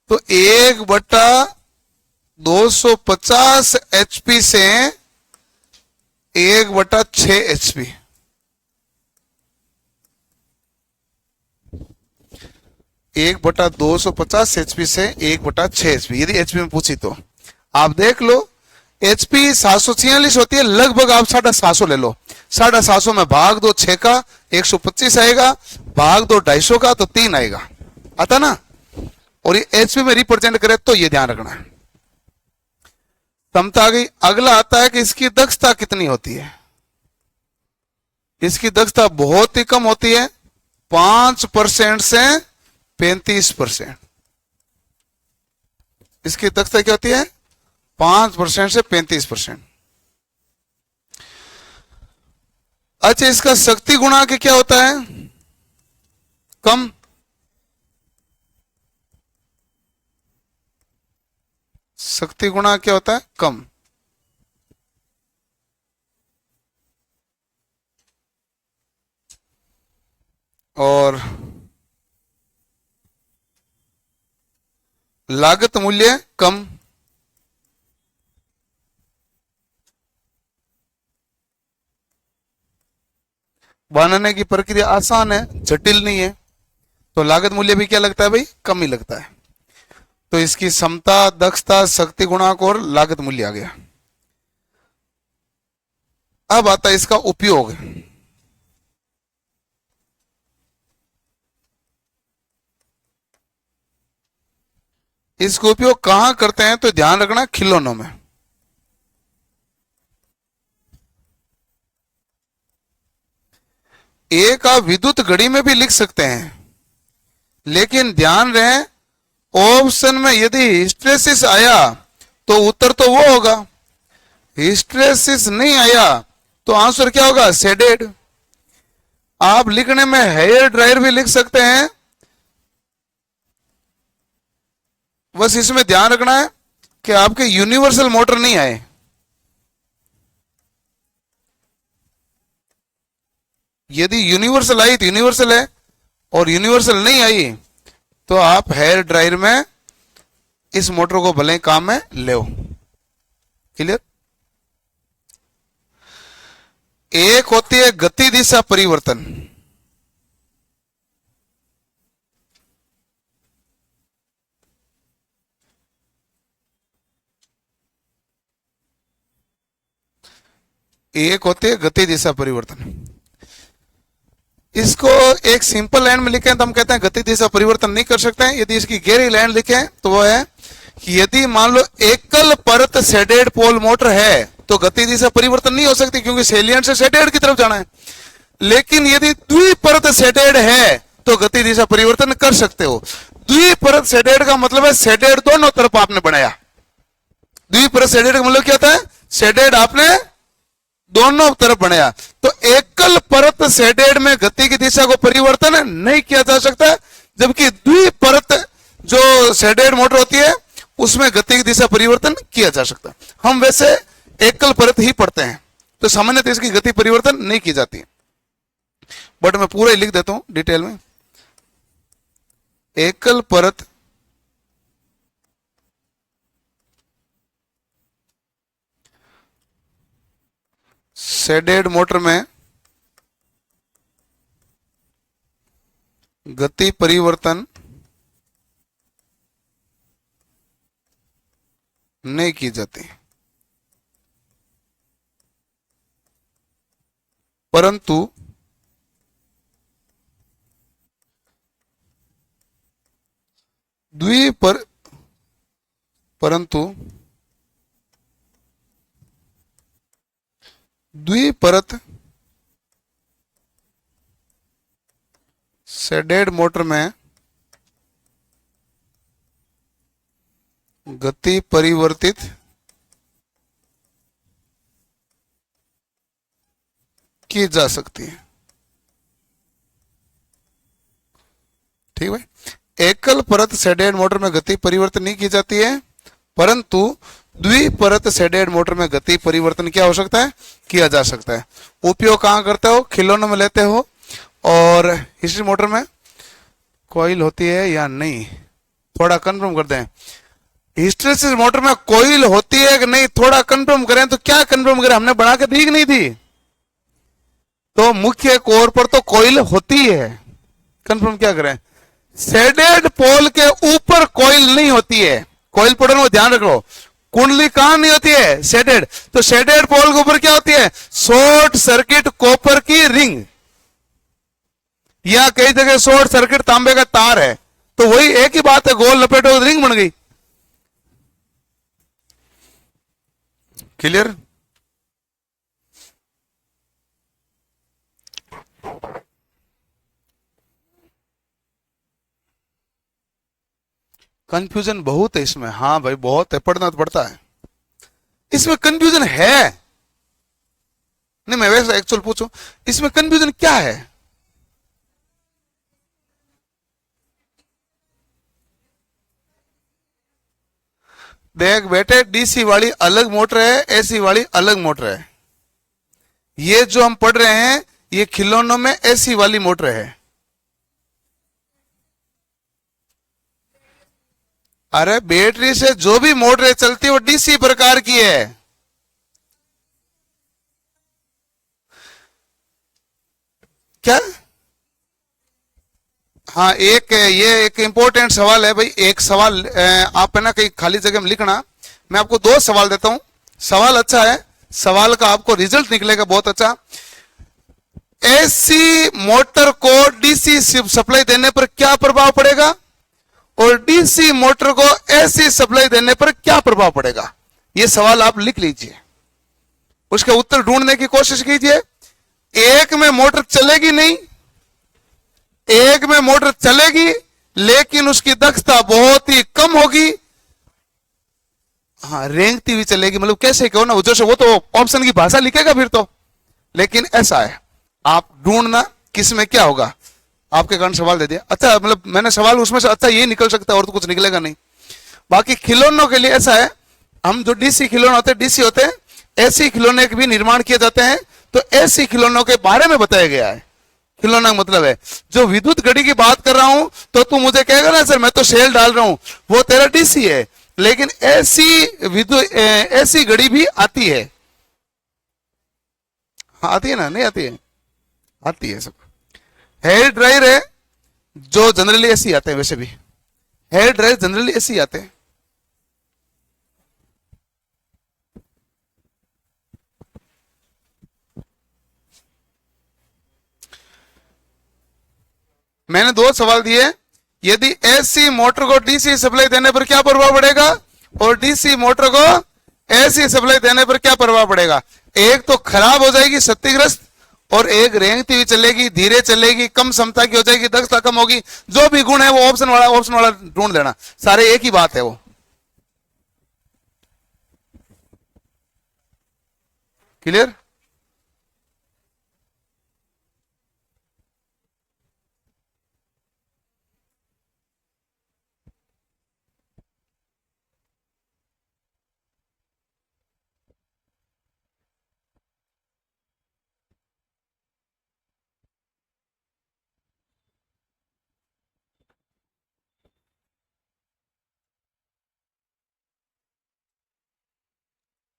तो 1/250 एचपी से 1/6 एचपी, 1/250 एचपी से 1/6 एचपी, यदि एचपी में पूछी तो आप देख लो। एचपी 746 होती है, लगभग आप 750 ले लो। 750 में भाग दो 6 का 125 आएगा, भाग दो 250 का तो 3 आएगा, आता ना। और ये एचपी में रिप्रेजेंट करे तो ये ध्यान रखना है। क्षमता आ गई। अगला आता है कि इसकी दक्षता कितनी होती है। इसकी दक्षता बहुत ही कम होती है, 5% से 35%। इसकी दक्षता क्या होती है, 5% से 35%। अच्छा, इसका शक्ति गुणा के क्या होता है, कम। शक्ति गुणा क्या होता है, कम। और लागत मूल्य कम, बनाने की प्रक्रिया आसान है, जटिल नहीं है, तो लागत मूल्य भी क्या लगता है भाई, कम ही लगता है। तो इसकी क्षमता, दक्षता, शक्ति गुणांक और लागत मूल्य आ गया। अब आता है इसका उपयोग। इसका उपयोग कहां करते हैं, तो ध्यान रखना खिलौनों में। एक आप विद्युत घड़ी में भी लिख सकते हैं, लेकिन ध्यान रहे ऑप्शन में यदि हिस्ट्रेसिस आया तो उत्तर तो वो होगा, हिस्ट्रेसिस नहीं आया तो आंसर क्या होगा, शेडेड। आप लिखने में हेयर ड्रायर भी लिख सकते हैं, बस इसमें ध्यान रखना है कि आपके यूनिवर्सल मोटर नहीं आए। यदि यूनिवर्सल आई तो यूनिवर्सल है, और यूनिवर्सल नहीं आई तो आप हेयर ड्रायर में इस मोटर को भले काम में ले। क्लियर। एक होती है गति दिशा परिवर्तन, एक होती है गति दिशा परिवर्तन। इसको एक सिंपल लाइन में लिखें तो हम कहते हैं गति दिशा परिवर्तन नहीं कर सकते हैं। यदि इसकी गहरी लाइन लिखें तो वो है कि यदि मान लो एकल परत शेडेड पोल मोटर है तो गति दिशा परिवर्तन नहीं हो सकती, क्योंकि सेलियंट से शेडेड की तरफ जाना है। लेकिन यदि द्विपरत शेडेड है तो गति दिशा परिवर्तन कर सकते हो। द्विपरत शेडेड का मतलब है शेडेड दोनों तरफ आपने बनाया। द्विपरत शेडेड का मतलब क्या होता है, शेडेड आपने दोनों तरफ बनाया। तो एकल परत शेडेड में गति की दिशा को परिवर्तन नहीं किया जा सकता, जबकि द्विपरत जो शेडेड मोटर होती है उसमें गति की दिशा परिवर्तन किया जा सकता है। हम वैसे एकल परत ही पढ़ते हैं, तो सामान्यतः इसकी गति परिवर्तन नहीं की जाती, बट मैं पूरा ही लिख देता हूं डिटेल में। एकल परत शेडेड मोटर में गति परिवर्तन नहीं की जाती, परंतु द्विपरत शेडेड मोटर में गति परिवर्तित की जा सकती है। ठीक है, एकल परत शेडेड मोटर में गति परिवर्तन नहीं की जाती है, परंतु द्विपरत शेडेड मोटर में गति परिवर्तन क्या हो सकता है, किया जा सकता है। उपयोग कहां करते हो, खिलौनों में लेते हो। और हिस्ट्री मोटर में कॉइल होती है या नहीं, थोड़ा कंफर्म कर दें। हिस्ट्रेसिस मोटर में कॉइल होती है कि नहीं, थोड़ा कंफर्म करें। तो क्या कंफर्म करें, हमने बना के दी नहीं थी, तो मुख्य कोर पर तो कॉइल होती है। कंफर्म क्या करें, शेडेड पोल के ऊपर कॉइल नहीं होती है। कॉइल पढ़ने में ध्यान रखो, कुंडली कहां नहीं होती है, शेडेड। तो शेडेड पोल के ऊपर क्या होती है, शॉर्ट सर्किट कॉपर की रिंग, या कई जगह शॉर्ट सर्किट तांबे का तार है। तो वही एक ही बात है, गोल लपेटो रिंग बन गई। क्लियर। कंफ्यूजन बहुत है इसमें, हाँ भाई बहुत है, पढ़ना तो पड़ता है। इसमें कंफ्यूजन है नहीं, मैं वैसे एक्चुअल पूछूं इसमें कंफ्यूजन क्या है। देख बेटे, डीसी वाली अलग मोटर है, एसी वाली अलग मोटर है। ये जो हम पढ़ रहे हैं ये खिलौनों में एसी वाली मोटर है। अरे बैटरी से जो भी मोटरें चलती है वो डीसी प्रकार की है। क्या? हाँ, ये एक इंपॉर्टेंट सवाल है भाई। एक सवाल आप है ना कहीं खाली जगह में लिखना। मैं आपको दो सवाल देता हूं। सवाल अच्छा है, सवाल का आपको रिजल्ट निकलेगा बहुत अच्छा। एसी मोटर को डीसी सप्लाई देने पर क्या प्रभाव पड़ेगा और डीसी मोटर को एसी सप्लाई देने पर क्या प्रभाव पड़ेगा? यह सवाल आप लिख लीजिए, उसके उत्तर ढूंढने की कोशिश कीजिए। एक में मोटर चलेगी नहीं, एक में मोटर चलेगी लेकिन उसकी दक्षता बहुत ही कम होगी। हाँ, रेंगती हुई चलेगी, मतलब कैसे कहो ना, वो तो ऑप्शन की भाषा लिखेगा फिर तो। लेकिन ऐसा है, आप ढूंढना किस में क्या होगा। आपके कारण सवाल दे दिया। अच्छा, मतलब मैंने सवाल उसमें से अच्छा ये निकल सकता है और तो कुछ निकलेगा नहीं। बाकी खिलौनों के लिए ऐसा है, हम जो डीसी खिलौने होते हैं, डीसी होते हैं, ऐसी खिलौने के भी निर्माण किए जाते हैं। तो ऐसी खिलौनों के बारे में बताया गया है। खिलौना का मतलब है, जो विद्युत घड़ी की बात कर रहा हूं तो तू मुझे कहेगा ना सर मैं तो सेल डाल रहा हूं, वो तेरा डीसी है। लेकिन ऐसी विद्युत ऐसी घड़ी भी आती है। हाँ, आती है ना, नहीं आती है? आती है सब। हेयर ड्रायर है जो जनरली ऐसी आते हैं, वैसे भी हेयर ड्रायर जनरली ऐसी आते हैं। मैंने दो सवाल दिए। यदि एसी मोटर को डीसी सप्लाई देने पर क्या प्रभाव पड़ेगा और डीसी मोटर को एसी सप्लाई देने पर क्या प्रभाव पड़ेगा। एक तो खराब हो जाएगी, क्षतिग्रस्त, और एक रेंगती हुई चलेगी, धीरे चलेगी, कम क्षमता की हो जाएगी, दक्षता कम होगी। जो भी गुण है वो ऑप्शन वाला ढूंढ लेना, सारे एक ही बात है वो। क्लियर?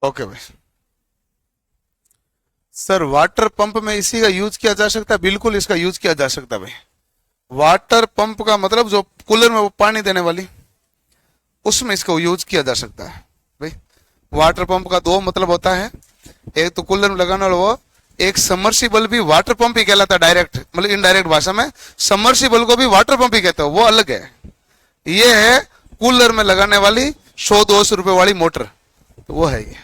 ओके भाई। सर, वाटर पंप में इसी का यूज किया जा सकता है? बिल्कुल इसका यूज किया जा सकता है भाई। वाटर पंप का मतलब जो कूलर में वो पानी देने वाली, उसमें इसका यूज किया जा सकता है भाई। वाटर पंप का दो मतलब होता है, एक तो कूलर में लगाने वाला वो, एक समर्सिबल भी वाटर पंप ही कहलाता है। डायरेक्ट मतलब इनडायरेक्ट भाषा में समर्सिबल को भी वाटर पंप ही कहते हो, वो अलग है। ये है कूलर में लगाने वाली 100-200 रुपए वाली मोटर, तो वो है ये।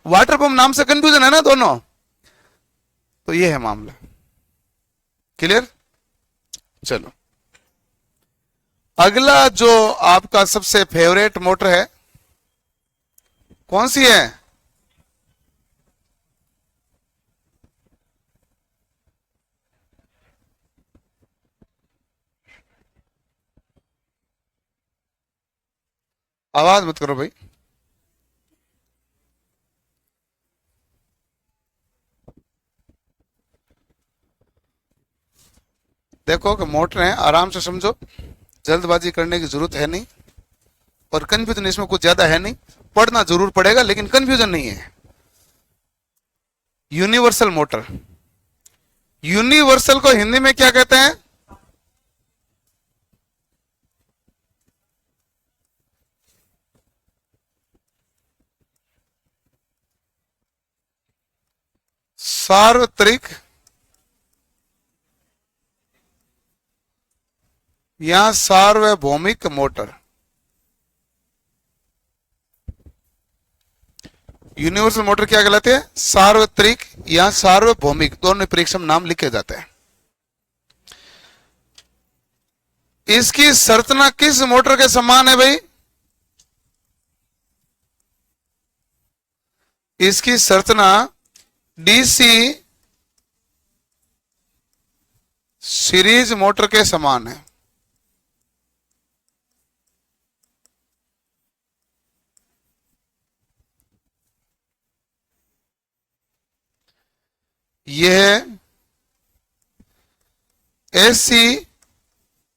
वाटर पंप नाम से कंफ्यूजन है ना दोनों, तो ये है मामला। क्लियर? चलो, अगला जो आपका सबसे फेवरेट मोटर है, कौन सी है? आवाज मत करो भाई। देखो कि मोटर है, आराम से समझो, जल्दबाजी करने की जरूरत है नहीं, और कंफ्यूजन इसमें कुछ ज्यादा है नहीं। पढ़ना जरूर पड़ेगा लेकिन कंफ्यूजन नहीं है। यूनिवर्सल मोटर, यूनिवर्सल को हिंदी में क्या कहते हैं? सार्वत्रिक या सार्वभौमिक मोटर। यूनिवर्सल मोटर क्या कहलाते हैं? सार्वत्रिक या सार्वभौमिक, दोनों परीक्षा में नाम लिखे जाते हैं। इसकी संरचना किस मोटर के समान है भाई? इसकी संरचना डीसी सीरीज मोटर के समान है। यह एसी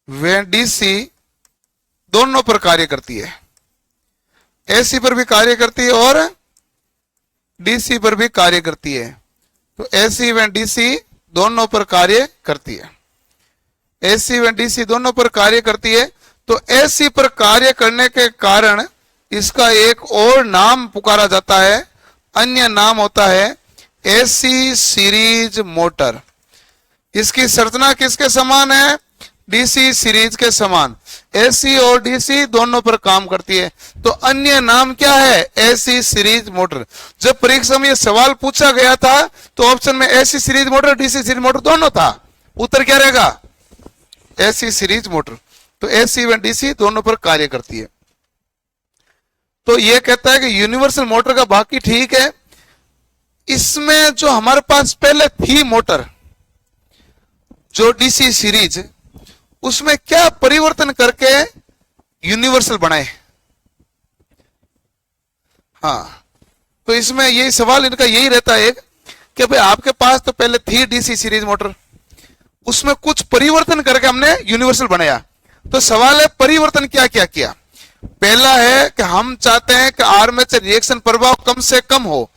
व डीसी दोनों पर कार्य करती है, एसी पर भी कार्य करती है और डीसी पर भी कार्य करती है। तो एसी व डीसी दोनों पर कार्य करती है, एसी व डीसी दोनों पर कार्य करती है। तो एसी पर कार्य करने के कारण इसका एक और नाम पुकारा जाता है, अन्य नाम होता है एसी सीरीज मोटर। इसकी संरचना किसके समान है? डीसी सीरीज के समान। एसी और डीसी दोनों पर काम करती है, तो अन्य नाम क्या है? AC series motor. जब परीक्षा में यह सवाल पूछा गया था तो ऑप्शन में AC series motor, DC series motor दोनों था, उत्तर क्या रहेगा? AC series motor. तो एसी व डीसी दोनों पर कार्य करती है। तो यह कहता है कि यूनिवर्सल मोटर का बाकी ठीक है, इसमें जो हमारे पास पहले थी मोटर जो डीसी सीरीज, उसमें क्या परिवर्तन करके यूनिवर्सल बनाए? हाँ, तो इसमें यही सवाल इनका यही रहता है कि भाई आपके पास तो पहले थी डीसी सीरीज मोटर, उसमें कुछ परिवर्तन करके हमने यूनिवर्सल बनाया। तो सवाल है परिवर्तन क्या क्या किया? पहला है कि हम चाहते हैं कि आर्मेचर रिएक्शन प्रभाव कम से कम हो,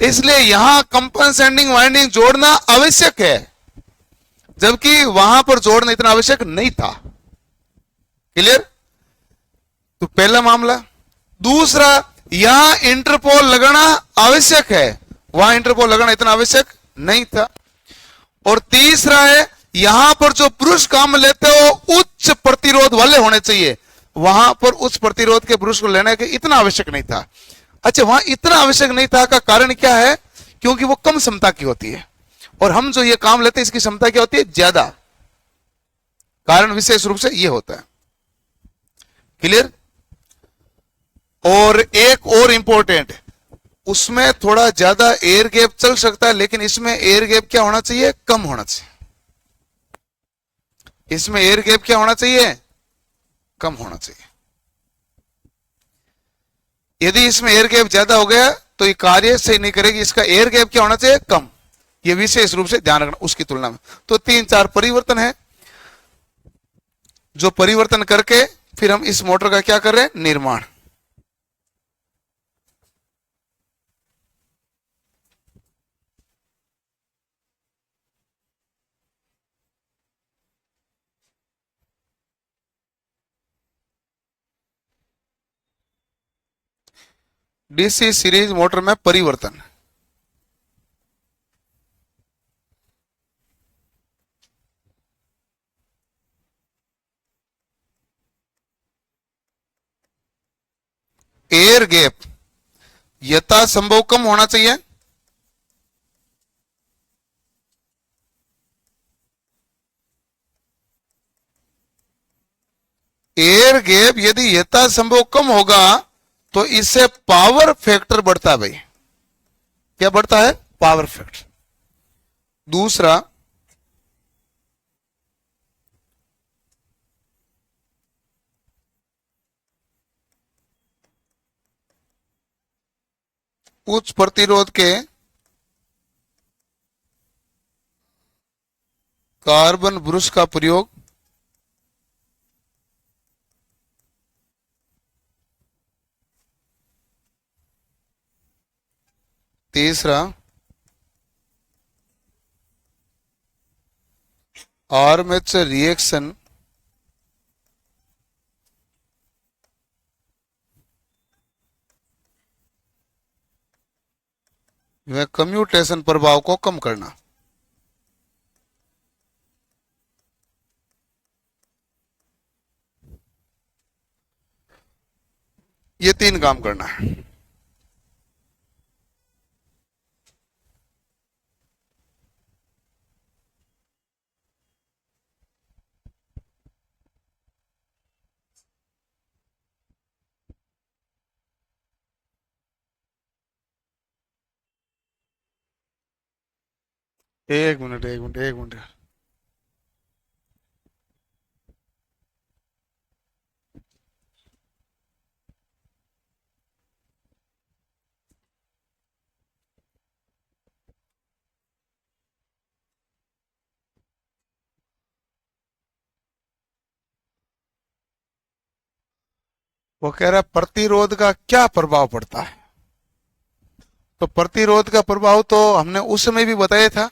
इसलिए यहां कंपनसेटिंग वाइंडिंग जोड़ना आवश्यक है, जबकि वहां पर जोड़ना इतना आवश्यक नहीं था। क्लियर? तो पहला मामला। दूसरा, यहां इंटरपोल लगाना आवश्यक है, वहां इंटरपोल लगाना इतना आवश्यक नहीं था। और तीसरा है, यहां पर जो ब्रश काम लेते हो उच्च प्रतिरोध वाले होने चाहिए, वहां पर उच्च प्रतिरोध के ब्रश को लेने के इतना आवश्यक नहीं था। अच्छा, वहां इतना आवश्यक नहीं था का कारण क्या है? क्योंकि वो कम क्षमता की होती है, और हम जो ये काम लेते हैं इसकी क्षमता क्या होती है? ज्यादा। कारण विशेष रूप से ये होता है। क्लियर? और एक और इंपॉर्टेंट, उसमें थोड़ा ज्यादा एयर गैप चल सकता है, लेकिन इसमें एयर गैप क्या होना चाहिए? कम होना चाहिए। इसमें एयर गैप क्या होना चाहिए? कम होना चाहिए। यदि इसमें एयर गैप ज्यादा हो गया तो ये कार्य सही नहीं करेगी, इसका एयर गैप क्या होना चाहिए? कम। ये विशेष रूप से ध्यान रखना उसकी तुलना में। तो 3-4 परिवर्तन है, जो परिवर्तन करके फिर हम इस मोटर का क्या कर रहे हैं? निर्माण। डीसी सीरीज मोटर में परिवर्तन। एयर गैप यथासंभव कम होना चाहिए, एयर गैप यदि यथासंभव कम होगा तो इससे पावर फैक्टर बढ़ता है। भाई क्या बढ़ता है? Power factor. दूसरा, उच्च प्रतिरोध के कार्बन ब्रश का प्रयोग तीसरा, आर्मेचर रिएक्शन व कम्यूटेशन प्रभाव को कम करना। ये 3 काम करना है। एक मिनट, एक मिनट, एक मिनट। वो कह रहा है प्रतिरोध का क्या प्रभाव पड़ता है। तो प्रतिरोध का प्रभाव तो हमने उस समय भी बताया था,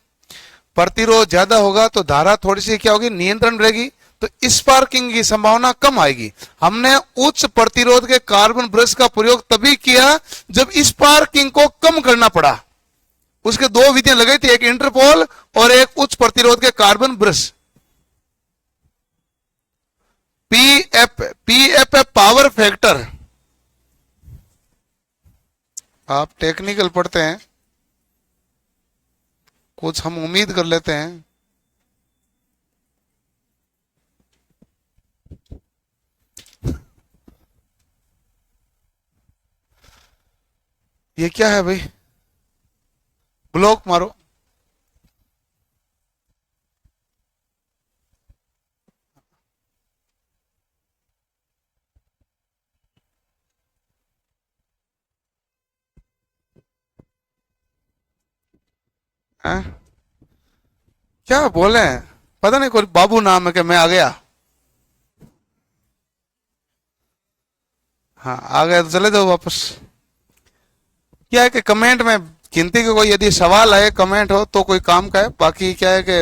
प्रतिरोध ज्यादा होगा तो धारा थोड़ी सी क्या होगी, नियंत्रण रहेगी, तो स्पार्किंग की संभावना कम आएगी। हमने उच्च प्रतिरोध के कार्बन ब्रश का प्रयोग तभी किया जब स्पार्किंग को कम करना पड़ा। उसके दो विधियां लगाई थी, एक इंटरपोल और एक उच्च प्रतिरोध के कार्बन ब्रश। पीएफ है पावर फैक्टर। आप टेक्निकल पढ़ते हैं, कुछ हम उम्मीद कर लेते हैं। ये क्या है भाई, ब्लॉक मारो। है? क्या बोले, पता नहीं कोई बाबू नाम है कि मैं आ गया। हाँ आ गया तो चले जाओ वापस। क्या है कि कमेंट में गिनती के कोई यदि सवाल आए, कमेंट हो तो कोई काम का है। बाकी क्या है कि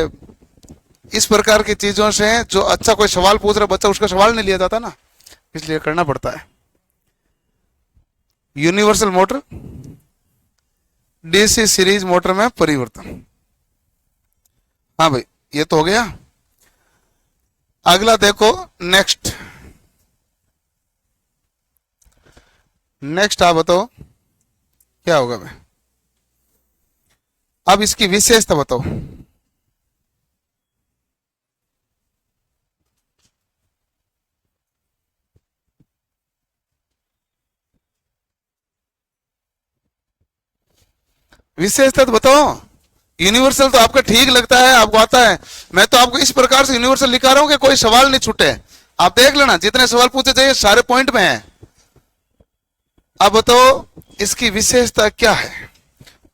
इस प्रकार की चीजों से जो अच्छा कोई सवाल पूछ रहा बच्चा, उसका सवाल नहीं लिया जाता ना, इसलिए करना पड़ता है। Universal motor, DC series motor में परिवर्तन। हाँ भाई ये तो हो गया। अगला देखो, नेक्स्ट आप बताओ क्या होगा भाई। अब इसकी विशेषता बताओ। विशेषता तो बताओ। यूनिवर्सल तो आपका ठीक लगता है, आपको आता है। मैं तो आपको इस प्रकार से यूनिवर्सल लिखा रहा हूं कि कोई सवाल नहीं छूटे। आप देख लेना, जितने सवाल पूछे जाइए सारे पॉइंट में है। अब बताओ इसकी विशेषता क्या है।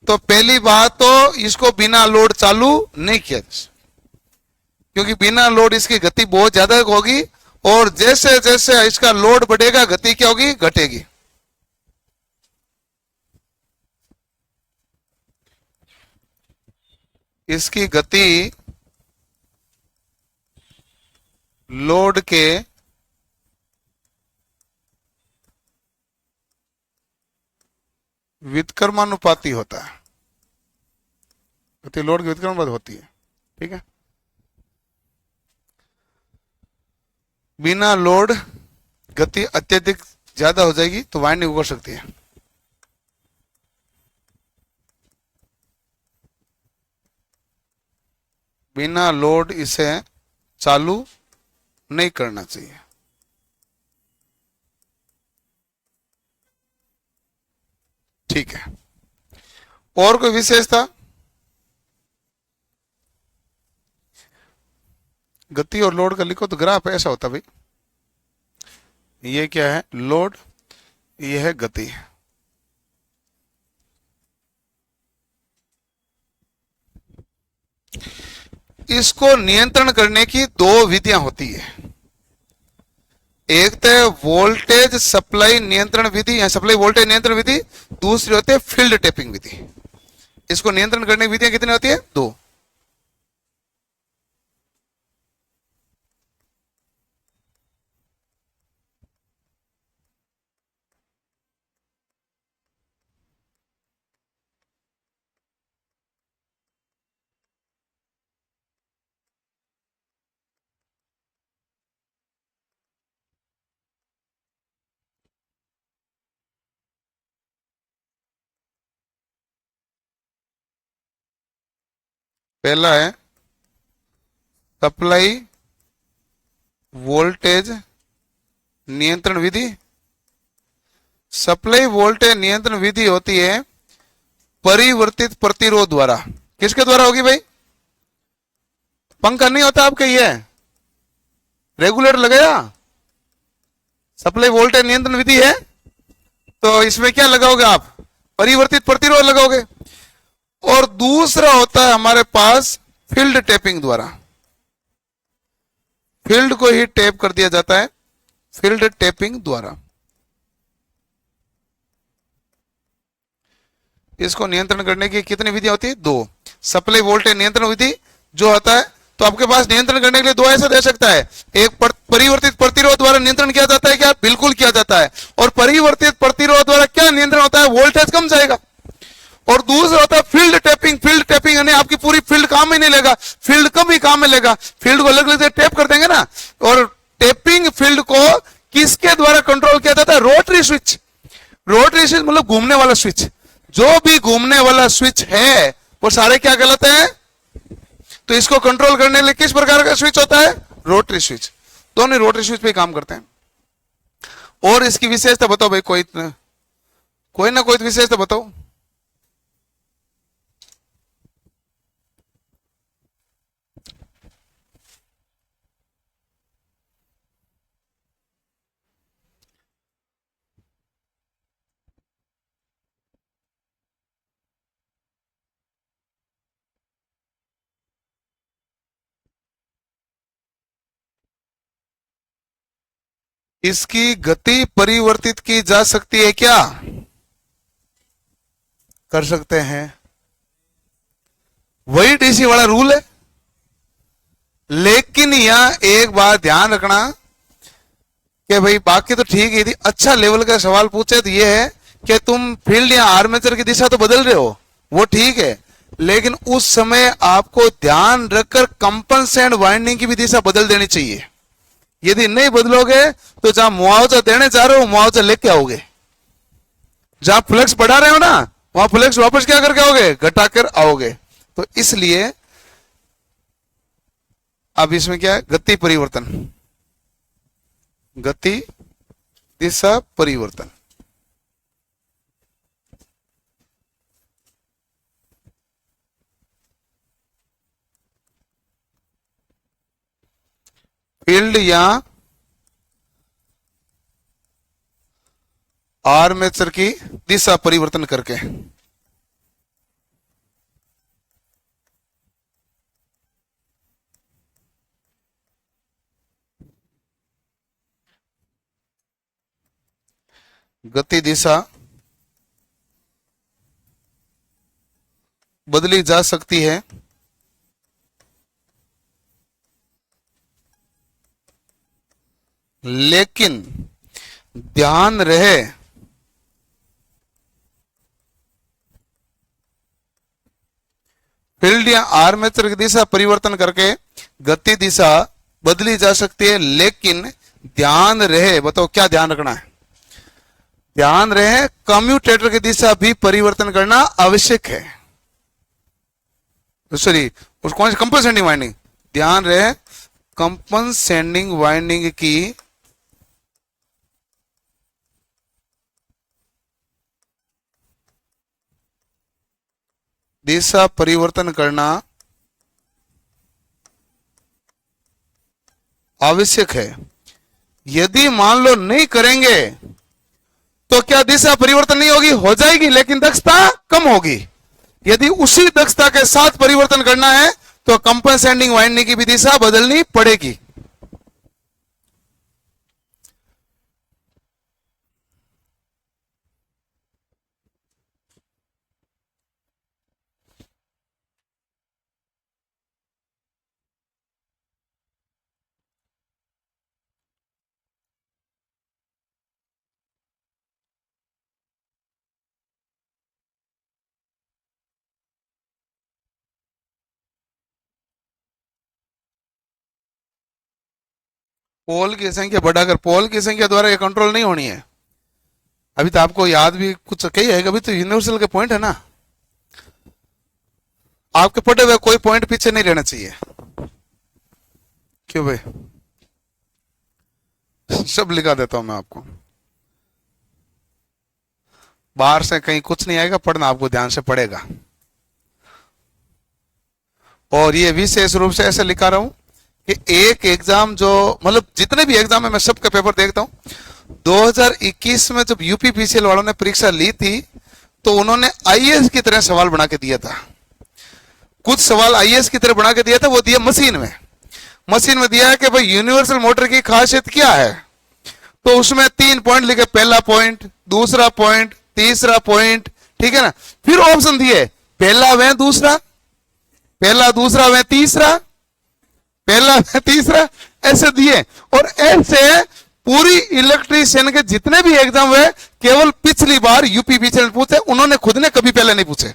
तो पहली बात तो इसको बिना लोड चालू नहीं किया, क्योंकि बिना लोड इसकी गति बहुत ज्यादा होगी, और जैसे जैसे इसका लोड बढ़ेगा गति क्या होगी, घटेगी। इसकी गति लोड के व्युत्क्रमानुपाती होता है। गति लोड के व्युत्क्रमानुपाती होती है, ठीक है। बिना लोड गति अत्यधिक ज्यादा हो जाएगी तो वाइंडिंग उगड़ सकती है। बिना लोड इसे चालू नहीं करना चाहिए। ठीक है, और कोई विशेषता। गति और लोड का लिखो तो ग्राफ ऐसा होता भाई। ये क्या है, लोड, ये है गति। इसको नियंत्रण करने की दो विधियां होती है। एक तो वोल्टेज सप्लाई नियंत्रण विधि या सप्लाई वोल्टेज नियंत्रण विधि, दूसरी होती है फील्ड टेपिंग विधि। इसको नियंत्रण करने की विधियां कितनी होती है, दो। पहला है सप्लाई वोल्टेज नियंत्रण विधि। सप्लाई वोल्टेज नियंत्रण विधि होती है परिवर्तित प्रतिरोध द्वारा। किसके द्वारा होगी भाई, पंखा नहीं होता आपके, ये रेगुलेटर लगाया, सप्लाई वोल्टेज नियंत्रण विधि है, तो इसमें क्या लगाओगे आप, परिवर्तित प्रतिरोध लगाओगे। और दूसरा होता है हमारे पास फील्ड टेपिंग द्वारा। फील्ड को ही टेप कर दिया जाता है फील्ड टेपिंग द्वारा। इसको नियंत्रण करने की कितनी विधियां होती है? 2। सप्लाई वोल्टेज नियंत्रण विधि जो होता है, तो आपके पास नियंत्रण करने के लिए 2 ऐसा दे सकता है। एक परिवर्तित प्रतिरोध द्वारा नियंत्रण किया जाता है क्या? बिल्कुल किया जाता है। और परिवर्तित प्रतिरोध द्वारा क्या नियंत्रण होता है? वोल्टेज कम जाएगा। और दूसरा होता है फील्ड टैपिंग। फील्ड टैपिंग यानी आपकी पूरी फील्ड काम ही नहीं लेगा, फील्ड कम ही काम में लेगा। फील्ड को अलग अलग से टैप कर देंगे ना। और टैपिंग फील्ड को किसके द्वारा कंट्रोल किया जाता है? Rotary switch. रोटरी स्विच मतलब घूमने वाला स्विच। जो भी घूमने वाला स्विच है वो सारे क्या कहलाते हैं? तो इसको कंट्रोल करने के लिए किस प्रकार का स्विच होता है? Rotary switch. दोनों रोटरी स्विच पे काम करते हैं। और इसकी विशेषता बताओ भाई, कोई ना कोई विशेषता बताओ। इसकी गति परिवर्तित की जा सकती है क्या? कर सकते हैं। वही डीसी वाला रूल है। लेकिन यहां एक बात ध्यान रखना कि भाई बाकी तो ठीक है, अच्छा लेवल का सवाल पूछे तो ये है कि तुम फील्ड या आर्मेचर की दिशा तो बदल रहे हो, वो ठीक है, लेकिन उस समय आपको ध्यान रखकर कंपनसेंट वाइंडिंग की भी दिशा बदल देनी चाहिए। यदि नहीं बदलोगे तो जहां मुआवजा देने जा रहे हो मुआवजा लेके आओगे। जहां फ्लक्स बढ़ा रहे हो ना वहां फ्लक्स वापस क्या करके आओगे? घटाकर आओगे। तो इसलिए अब इसमें क्या है? गति परिवर्तन, गति दिशा परिवर्तन। फील्ड या आर्मेचर की दिशा परिवर्तन करके। गति दिशा बदली जा सकती है, लेकिन ध्यान रहे फील्ड या आर्मेचर की दिशा परिवर्तन करके गति दिशा बदली जा सकती है, लेकिन ध्यान रहे, बताओ क्या ध्यान रखना है? ध्यान रहे कम्यूटेटर की दिशा भी परिवर्तन करना आवश्यक है। सॉरी, उस कौन सी? Compensating winding. ध्यान रहे कंपनसेटिंग वाइंडिंग की दिशा परिवर्तन करना आवश्यक है। यदि मान लो नहीं करेंगे तो क्या दिशा परिवर्तन नहीं होगी? हो जाएगी, लेकिन दक्षता कम होगी। यदि उसी दक्षता के साथ परिवर्तन करना है तो कंपनसेटिंग वाइंडिंग की भी दिशा बदलनी पड़ेगी। पोल की संख्या बढ़ाकर, पोल की संख्या द्वारा ये कंट्रोल नहीं होनी है। अभी तो आपको याद भी कुछ कही है, अभी तो यूनिवर्सल के पॉइंट है ना, आपके पढ़े हुए कोई पॉइंट पीछे नहीं रहना चाहिए। क्यों भाई? सब लिखा देता हूं मैं आपको, बाहर से कहीं कुछ नहीं आएगा, पढ़ना आपको ध्यान से पड़ेगा। और ये विशेष रूप से ऐसे लिखा रहा हूं कि एक एग्जाम जो, मतलब जितने भी एग्जाम है मैं सबका पेपर देखता हूं। 2021 में जब यूपीपीसीएल वालों ने परीक्षा ली थी तो उन्होंने आईएएस की तरह सवाल बना के दिया था। कुछ सवाल आईएएस की तरह बना के दिया था, वो दिया मशीन में। मशीन में दिया है कि भाई यूनिवर्सल मोटर की खासियत क्या है, तो उसमें 3 पॉइंट लिखे। पहला पॉइंट, दूसरा पॉइंट, तीसरा पॉइंट, ठीक है ना। फिर ऑप्शन दिए, पहला व दूसरा, पहला दूसरा व तीसरा, पहला व तीसरा, ऐसे दिए। और ऐसे पूरी इलेक्ट्रीशियन के जितने भी एग्जाम हुए, केवल पिछली बार यूपीपीसीएल पूछे, उन्होंने खुद ने कभी पहले नहीं पूछे।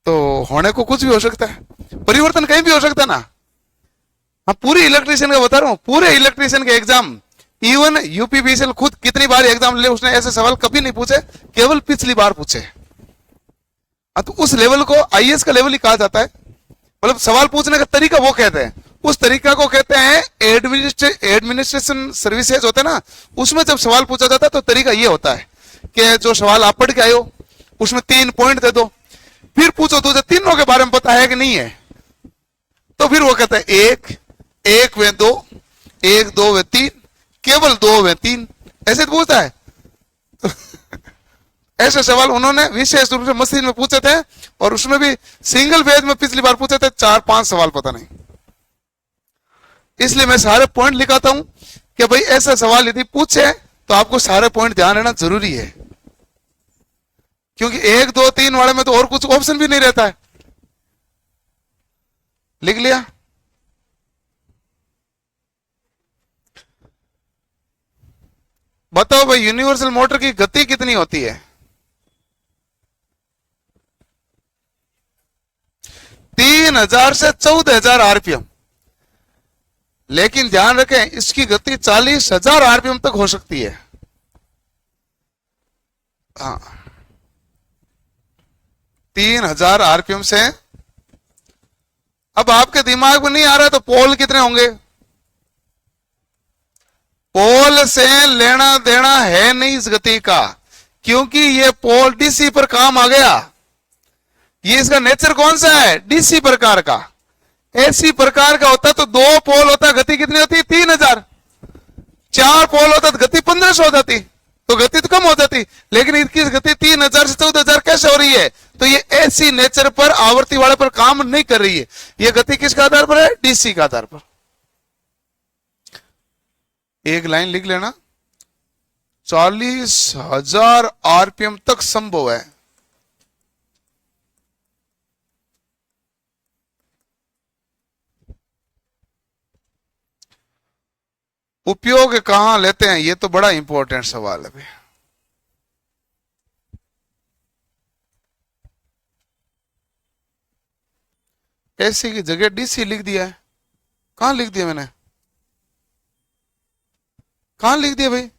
तो होने को कुछ भी हो सकता है, परिवर्तन कहीं भी हो सकता है ना। हाँ, पूरी इलेक्ट्रीशियन का बता रहा हूं, पूरे इलेक्ट्रीशियन के एग्जाम, इवन यूपीपीसीएल खुद कितनी बार एग्जाम ले, उसने ऐसे सवाल कभी नहीं पूछे, केवल पिछली बार पूछे। तो उस लेवल को आईएएस का लेवल ही कहा जाता है। मतलब सवाल पूछने का तरीका वो कहते हैं, उस तरीका को कहते हैं एडमिनिस्ट्रेशन सर्विसेज होते हैं ना, उसमें जब सवाल पूछा जाता है तो तरीका ये होता है कि जो सवाल आप पढ़ के आए हो उसमें 3 पॉइंट दे दो, फिर पूछो तुझे तीनों के बारे में पता है कि नहीं है, तो फिर वो कहता है 1 व 2, 1 2 व 3, केवल 2 व 3, ऐसे तो पूछता है। ऐसे सवाल उन्होंने विशेष रूप से मशीन में पूछे थे, और उसमें भी सिंगल पेज में पिछली बार पूछे थे 4-5 सवाल, पता नहीं। इसलिए मैं सारे पॉइंट लिखाता हूं कि भाई ऐसा सवाल यदि पूछे तो आपको सारे पॉइंट ध्यान रहना जरूरी है, क्योंकि 1 2 3 वाले में तो और कुछ ऑप्शन भी नहीं रहता है। लिख लिया? बताओ भाई, यूनिवर्सल मोटर की गति कितनी होती है? 3000 से 14000 आरपीएम। लेकिन ध्यान रखें, इसकी गति 40000 आरपीएम तक हो सकती है। हाँ, 3000 आरपीएम से। अब आपके दिमाग में नहीं आ रहा तो पोल कितने होंगे? पोल से लेना देना है नहीं इस गति का, क्योंकि ये पोल डीसी पर काम आ गया। ये इसका नेचर कौन सा है? डीसी प्रकार का। एसी प्रकार का होता तो 2 पोल होता, गति कितनी होती? 3000। 4 पोल होता तो गति 1500 हो जाती, तो गति तो कम हो जाती। लेकिन इसकी गति 3000 से 14000 कैसे हो रही है? तो ये एसी नेचर पर, आवृत्ति वाले पर काम नहीं कर रही है। ये गति किसके आधार पर है? डीसी के आधार पर। एक लाइन लिख लेना, 40000 आरपीएम तक संभव है। उपयोग कहां लेते हैं, ये तो बड़ा इंपॉर्टेंट सवाल है भाई। एसी की जगह डीसी लिख दिया है। कहां लिख दिया मैंने? कहां लिख दिया भाई?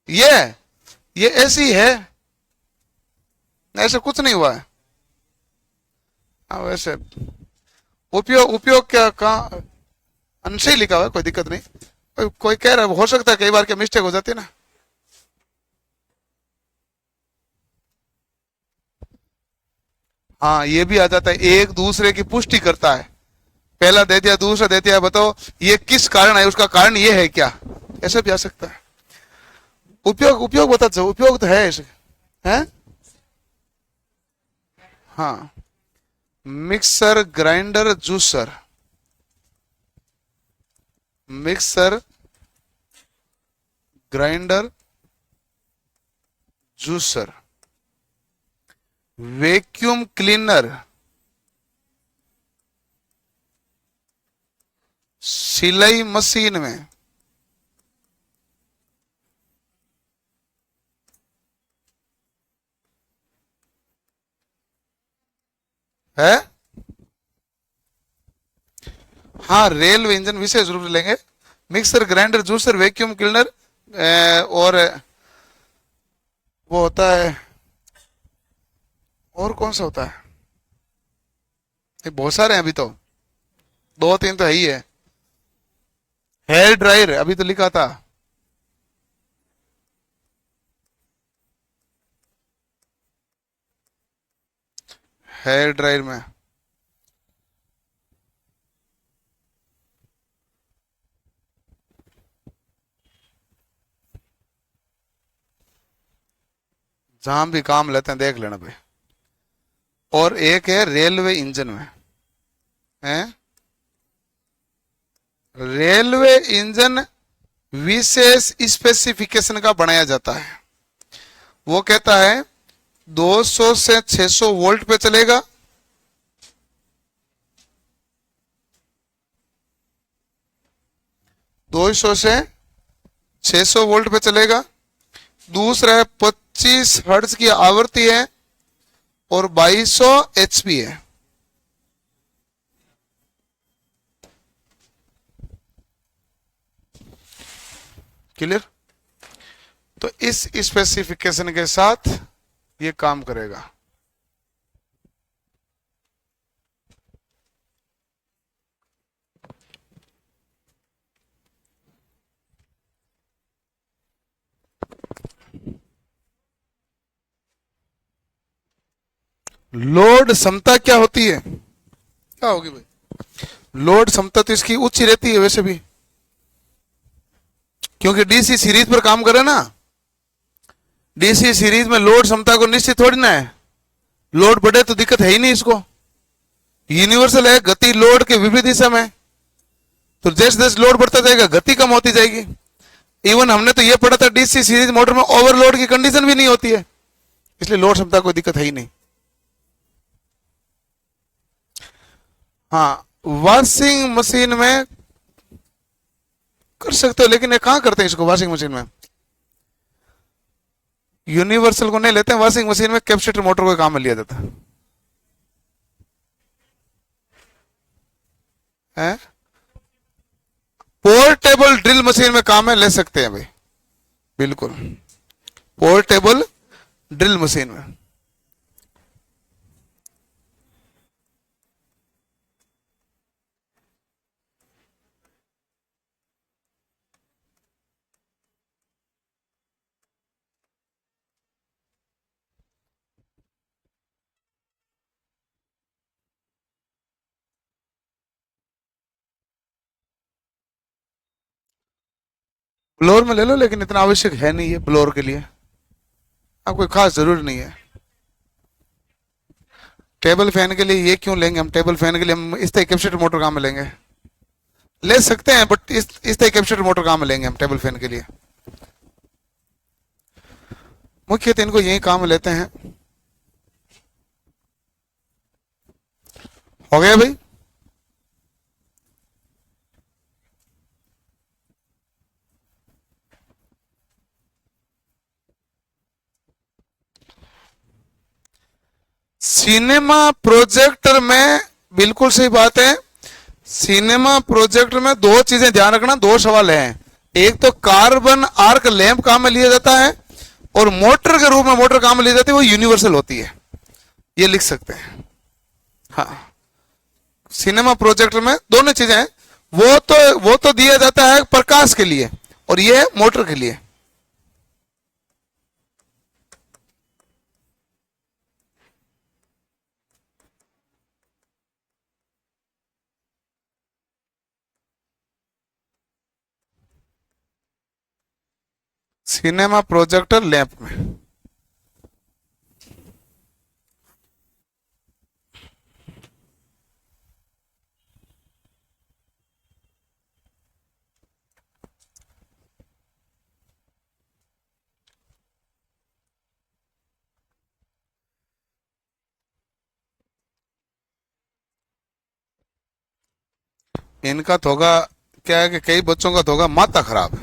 ये एसी है, ऐसा कुछ नहीं हुआ है। वैसे उपयोग क्या, कहां अनसही लिखा हुआ है, कोई दिक्कत नहीं। कोई कह रहा है, हो सकता है कई बार क्या मिस्टेक हो जाती है ना। हाँ, ये भी आ जाता है, एक दूसरे की पुष्टि करता है। पहला दे दिया, दूसरा दे दिया, बताओ ये किस कारण है, उसका कारण ये है क्या, ऐसा भी आ सकता है। उपयोग बता दो, उपयोग तो है ऐसे, है? हाँ, mixer, grinder, juicer. Mixer, grinder, juicer. Vacuum cleaner, सिलाई मशीन में। है? हाँ, रेलवे इंजन विशेष रूप से लेंगे। Mixer, grinder, juicer, vacuum cleaner, और वो होता है, और कौन सा होता है? बहुत सारे हैं अभी तो, 2-3 तो है ही है। हेयर ड्रायर अभी तो लिखा था। हेयर ड्रायर में जहां भी काम लेते हैं देख लेना भाई। और एक है रेलवे इंजन में, है रेलवे इंजन विशेष स्पेसिफिकेशन का बनाया जाता है। वो कहता है 200 से 600 वोल्ट पे चलेगा, से 600 वोल्ट पे चलेगा। दूसरा है 25 हर्ट्ज की आवृत्ति है और 2200 एचपी है। क्लियर? तो इस स्पेसिफिकेशन के साथ ये काम करेगा। लोड क्षमता क्या होती है? क्या होगी भाई? लोड क्षमता तो इसकी उच्च रहती है वैसे भी, क्योंकि डीसी सीरीज पर काम करे ना। डीसी सीरीज में लोड क्षमता को निश्चित थोड़ी ना है, लोड बढ़े तो दिक्कत है ही नहीं इसको, यूनिवर्सल है, गति लोड के विपरीत दिशा में। तो जैसे जैसे लोड बढ़ता जाएगा गति कम होती जाएगी। इवन हमने तो ये पढ़ा था डीसी सीरीज मोटर में ओवरलोड की कंडीशन भी नहीं होती है, इसलिए लोड क्षमता कोई दिक्कत है ही नहीं। हाँ, वॉशिंग मशीन में कर सकते हो, लेकिन ये कहां करते हैं इसको वॉशिंग मशीन में? यूनिवर्सल को नहीं लेते हैं वॉशिंग मशीन में, कैपेसिटर मोटर को काम में लिया जाता है। पोर्टेबल ड्रिल मशीन में काम में ले सकते हैं भाई, बिल्कुल पोर्टेबल ड्रिल मशीन में। ब्लोअर में ले लो, लेकिन इतना आवश्यक है नहीं है ब्लोअर के लिए, आपको खास जरूरी नहीं है। टेबल फैन के लिए ये क्यों लेंगे हम? टेबल फैन के लिए हम इस तरह कैपेसिटर मोटर काम में लेंगे, ले सकते हैं, बट इस तरह कैपेसिटर मोटर काम में लेंगे हम टेबल फैन के लिए। मुख्यतः इनको यही काम में लेते हैं। हो गया भाई? सिनेमा प्रोजेक्टर में बिल्कुल सही बात है। सिनेमा प्रोजेक्टर में दो चीजें ध्यान रखना, दो सवाल हैं। एक तो कार्बन आर्क लैंप काम में लिया जाता है, और मोटर के रूप में मोटर काम में ली जाती है, वो यूनिवर्सल होती है, ये लिख सकते हैं। हाँ, सिनेमा प्रोजेक्टर में दोनों चीजें हैं, वो तो दिया जाता है प्रकाश के लिए, और ये मोटर के लिए। सिनेमा प्रोजेक्टर लैंप में इनका तो होगा क्या है कि कई बच्चों का तो होगा माथा खराब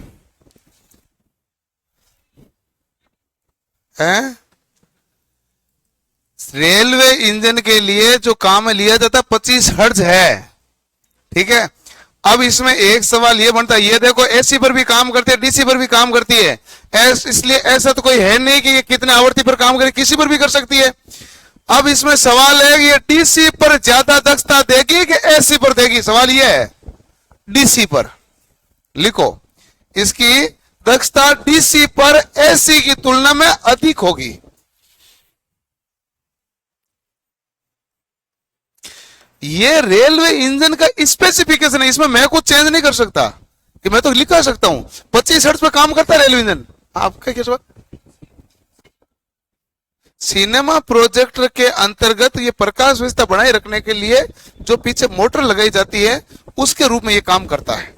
है। रेलवे इंजन के लिए जो काम में लिया जाता 25 हर्ट्ज है, ठीक है। अब इसमें एक सवाल ये बनता है, ये देखो एसी पर भी काम करती है, डीसी पर भी काम करती है, इसलिए ऐसा तो कोई है नहीं कि ये कितने आवृत्ति पर काम करे, किसी पर भी कर सकती है। अब इसमें सवाल है ये डीसी पर ज्यादा दक्षता देगी कि एसी पर देगी? सवाल ये है, डीसी पर। लिखो, इसकी दक्षता डीसी पर एसी की तुलना में अधिक होगी। ये रेलवे इंजन का स्पेसिफिकेशन है, इसमें मैं कुछ चेंज नहीं कर सकता, कि मैं तो लिखा सकता हूं 25 हर्ट्ज पे काम करता है रेलवे इंजन। आपका क्या सवाल? सिनेमा प्रोजेक्टर के अंतर्गत ये प्रकाश व्यवस्था बनाए रखने के लिए जो पीछे मोटर लगाई जाती है, उसके रूप में ये काम करता है।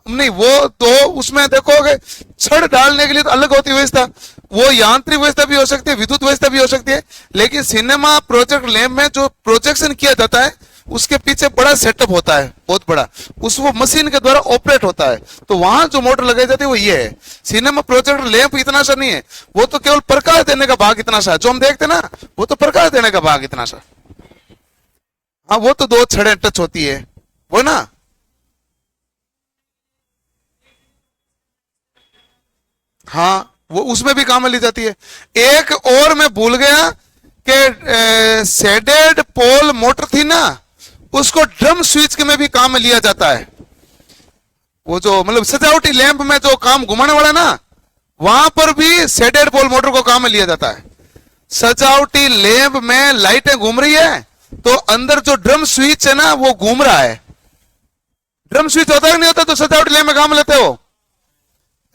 नहीं, वो तो उसमें देखोगे छड़ डालने के लिए तो अलग होती है व्यवस्था, वो यांत्रिक व्यवस्था भी हो सकती है, विद्युत व्यवस्था भी हो सकती है। लेकिन सिनेमा प्रोजेक्ट लैब में जो प्रोजेक्शन किया जाता है उसके पीछे बड़ा सेटअप होता है, बहुत बड़ा, उस वो मशीन के द्वारा ऑपरेट होता है। तो वहां जो मोटर लगाई जाती है वो ये है। सिनेमा प्रोजेक्ट लैंप इतना सा नहीं है, वो तो केवल प्रकाश देने का भाग इतना सा, जो हम देखते ना वो तो प्रकाश देने का भाग इतना सा। हाँ, वो तो दो छड़ें टच होती है वो ना। हाँ, वो उसमें भी काम में ली जाती है। एक और मैं भूल गया कि शेडेड पोल मोटर थी ना, उसको ड्रम स्विच के में भी काम में लिया जाता है। वो जो मतलब सजावटी लैंप में जो काम घुमाने वाला ना, वहां पर भी शेडेड पोल मोटर को काम में लिया जाता है। सजावटी लैंप में लाइटें घूम रही है तो अंदर जो ड्रम स्विच है ना वो घूम रहा है। ड्रम स्विच होता है नहीं होता, तो सजावटी लैंप में काम लेते हो,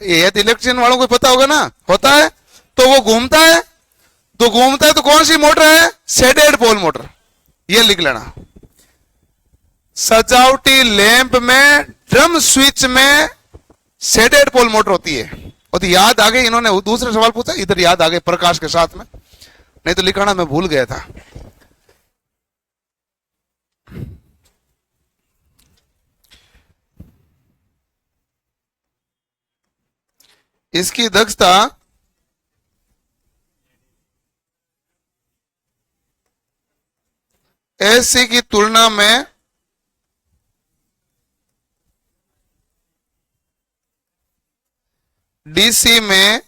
ये इलेक्ट्रिशियन वालों को पता होगा ना, होता है। तो वो घूमता है, तो घूमता है तो कौन सी मोटर है? शेडेड पोल मोटर, ये लिख लेना। सजावटी लैंप में ड्रम स्विच में शेडेड पोल मोटर होती है। और तो याद आ गई, इन्होंने दूसरा सवाल पूछा, इधर याद आ गए प्रकाश के साथ में, नहीं तो लिखाना मैं भूल गया था। इसकी दक्षता एसी की तुलना में डीसी में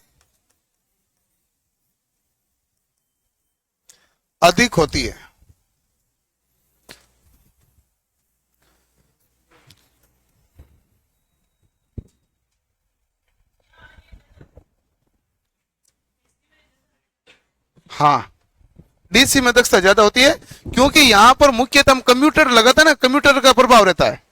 अधिक होती है। हाँ, डीसी में दक्षता ज्यादा होती है, क्योंकि यहां पर मुख्यतः कंप्यूटर लगाता है ना, कंप्यूटर का प्रभाव रहता है।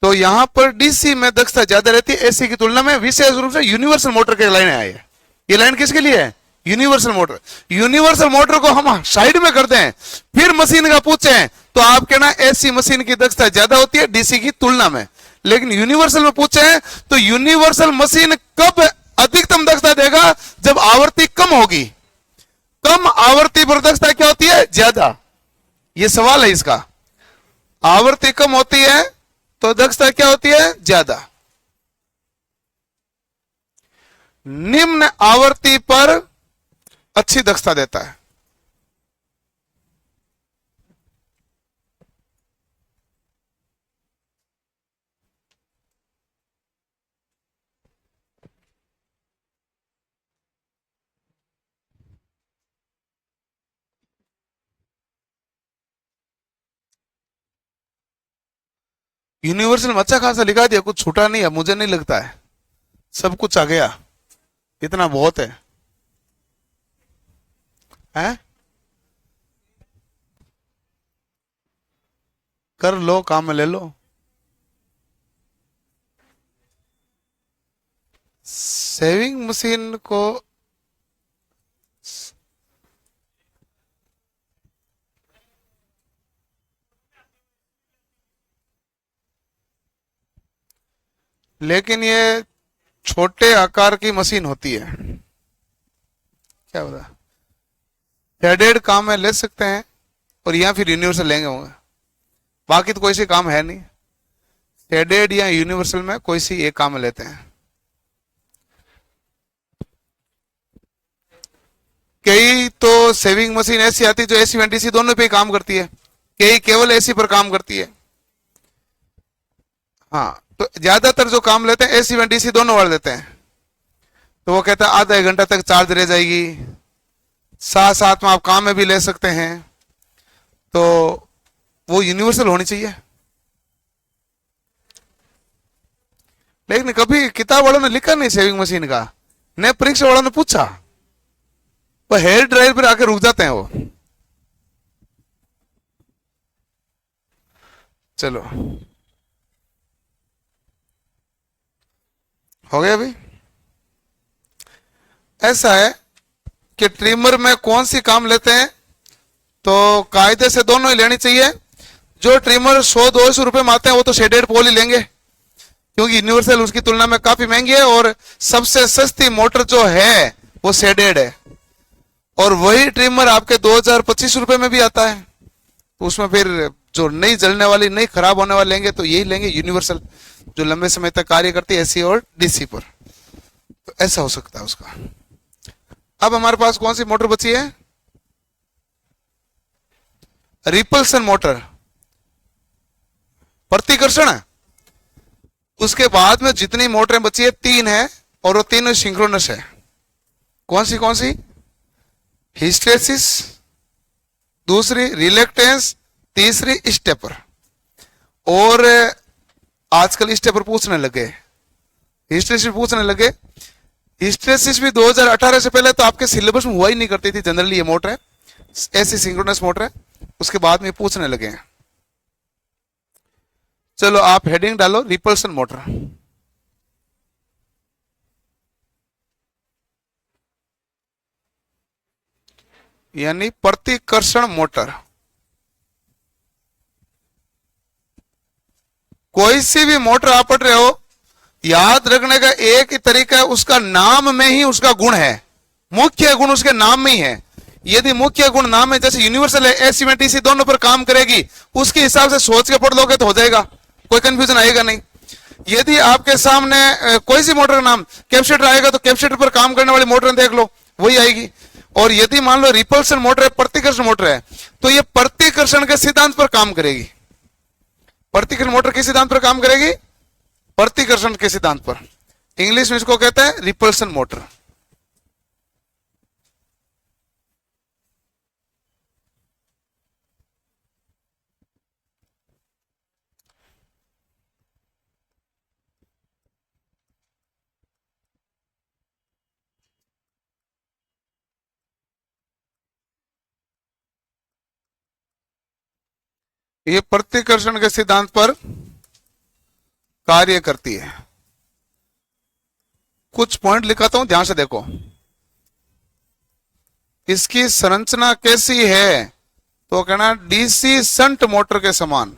तो यहां पर डीसी में दक्षता ज्यादा रहती है एसी की तुलना में। विशेष रूप से यूनिवर्सल मोटर की लाइन आई है। ये लाइन किसके लिए है? Universal motor. यूनिवर्सल मोटर को हम साइड में करते हैं, फिर मशीन का पूछे तो आप कहना एसी मशीन की दक्षता ज्यादा होती है डीसी की तुलना में। लेकिन यूनिवर्सल में पूछे तो यूनिवर्सल मशीन कब अधिकतम दक्षता देगा? जब आवृत्ति कम होगी। कम आवृत्ति पर दक्षता क्या होती है? ज्यादा। ये सवाल है इसका। आवृत्ति कम होती है तो दक्षता क्या होती है? ज्यादा। निम्न आवृत्ति पर अच्छी दक्षता देता है। यूनिवर्सल में अच्छा खासा लिखा दिया, कुछ छूटा नहीं है, मुझे नहीं लगता है सब कुछ आ गया, इतना बहुत है, हैं? कर लो, काम में ले लो। सेविंग मशीन को लेकिन ये छोटे आकार की मशीन होती है, क्या बता, शेडेड काम में ले सकते हैं और या फिर यूनिवर्सल लेंगे होंगे, बाकी तो कोई सी काम है नहीं। शेडेड या यूनिवर्सल में कोई सी एक काम में लेते हैं। कई तो सेविंग मशीन ऐसी आती है जो एसी व डीसी दोनों पे ही काम करती है, कई केवल एसी पर काम करती है। हाँ, तो ज्यादातर जो काम लेते हैं एसी व डीसी दोनों वाले लेते हैं। तो वो कहता है आधा एक घंटा तक चार्ज रह जाएगी, साथ साथ में आप काम में भी ले सकते हैं, तो वो यूनिवर्सल होनी चाहिए। लेकिन कभी किताब वालों ने लिखा नहीं सेविंग मशीन का, न परीक्षा वालों ने पूछा, वो हेयर ड्रायर पर आके रुक जाते हैं वो। चलो, हो गया अभी। ऐसा है कि ट्रिमर में कौन सी काम लेते हैं, तो कायदे से दोनों ही लेनी चाहिए। जो ट्रिमर 100-200 रुपए में आते हैं वो तो शेडेड पोल ही लेंगे, क्योंकि यूनिवर्सल उसकी तुलना में काफी महंगी है, और सबसे सस्ती मोटर जो है वो शेडेड है, और वही ट्रिमर आपके 2025 रुपए में भी आता है। तो उसमें फिर जो नहीं जलने वाली, नहीं खराब होने वाली लेंगे तो यही लेंगे, यूनिवर्सल, जो लंबे समय तक कार्य करती है एसी और डीसी पर। तो ऐसा हो सकता है उसका। अब हमारे पास कौन सी मोटर बची है? रिपल्सन मोटर, प्रतिकर्षण है। उसके बाद में जितनी मोटरें बची है 3 है, और वो तीनों सिंक्रोनस है। कौन सी? हिस्टेसिस, दूसरी रिलेक्टेंस, तीसरी स्टेपर। और आजकल स्टेपर पूछने लगे, हिस्टेसिस पूछने लगे। हिस्टेसिस भी 2018 से पहले तो आपके सिलेबस में हुआ ही नहीं करती थी जनरली, ये मोटर है, ऐसी सिंक्रोनस मोटर है। उसके बाद में पूछने लगे हैं। चलो आप हेडिंग डालो रिपल्सन मोटर। यानी प्रतिकर्षण मोटर। कोई सी भी मोटर आप पढ़ रहे हो, याद रखने का एक ही तरीका है, उसका नाम में ही उसका गुण है, मुख्य गुण उसके नाम में ही है। यदि मुख्य गुण नाम है, जैसे यूनिवर्सल है, एसी में डीसी दोनों पर काम करेगी, उसके हिसाब से सोच के पढ़ लोगे तो हो जाएगा, कोई कंफ्यूजन आएगा नहीं। यदि आपके सामने कोई सी मोटर का नाम कैपेसिटर आएगा तो कैपेसिटर पर काम करने वाली मोटर देख लो, वही आएगी। और यदि मान लो रिपल्सन मोटर है, प्रतिकर्षण मोटर है, तो ये प्रतिकर्षण के सिद्धांत पर काम करेगी। प्रतिकर्षण मोटर किस सिद्धांत पर काम करेगी? प्रतिकर्षण के सिद्धांत पर। इंग्लिश में इसको कहते हैं रिपल्सन मोटर। ये प्रतिकर्षण के सिद्धांत पर कार्य करती है। कुछ पॉइंट लिखाता हूं, ध्यान से देखो। इसकी संरचना कैसी है? तो कहना डीसी शंट मोटर के समान।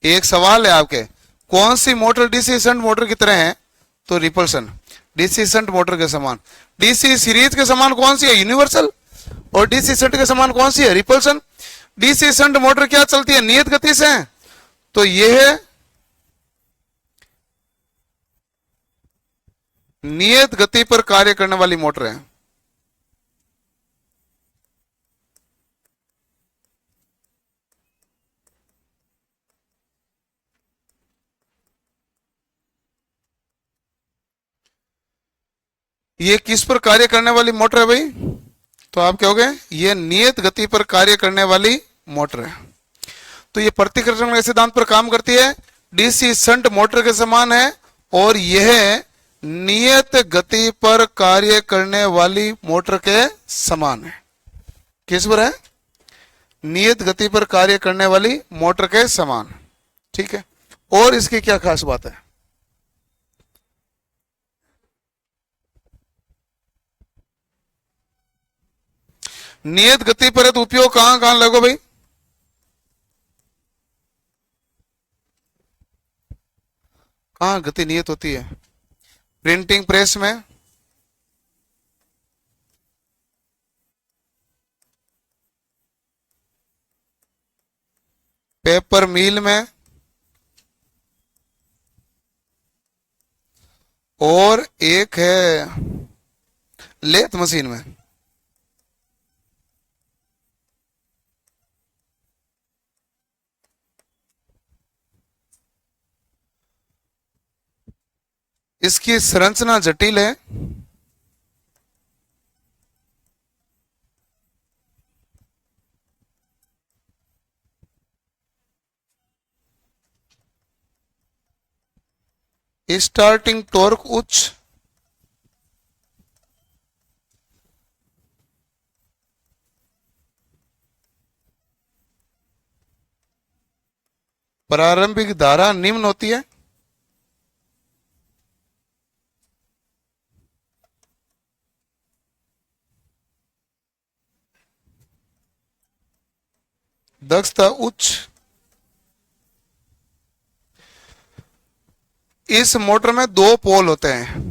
एक सवाल है आपके, कौन सी मोटर डीसी शंट मोटर की तरह है? तो रिपल्सन। डीसी शंट मोटर के समान। डीसी सीरीज के समान कौन सी है? यूनिवर्सल। और डीसी शंट के समान कौन सी है? रिपल्सन। डीसी शंट मोटर क्या चलती है? नियत गति से। तो यह नियत गति पर कार्य करने वाली मोटर है। ये किस पर कार्य करने वाली मोटर है भाई? तो आप कहोगे ये नियत गति पर कार्य करने वाली मोटर है। तो ये प्रतिकर्षण के सिद्धांत पर काम करती है, डीसी शंट मोटर के समान है, और यह नियत गति पर कार्य करने वाली मोटर के समान है। किस पर है? नियत गति पर कार्य करने वाली मोटर के समान। ठीक है। और इसकी क्या खास बात है? नियत गति पर है तो उपयोग कहां कहां लगो भाई? कहां गति नियत होती है? प्रिंटिंग प्रेस में, पेपर मिल में, और एक है लेथ मशीन में। इसकी संरचना जटिल है। स्टार्टिंग टॉर्क उच्च, प्रारंभिक धारा निम्न होती है। दक्षता उच्च। इस मोटर में दो पोल होते हैं।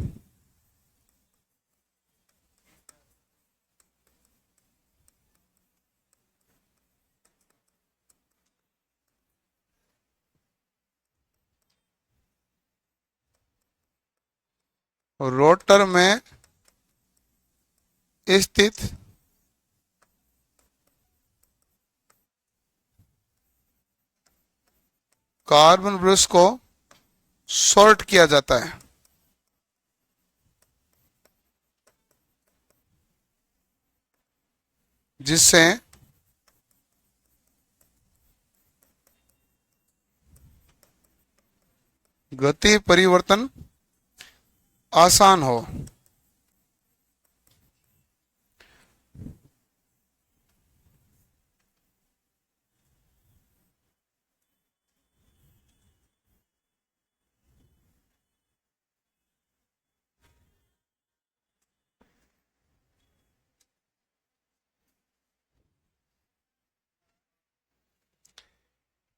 रोटर में स्थित कार्बन ब्रश को शॉर्ट किया जाता है, जिससे गति परिवर्तन आसान हो।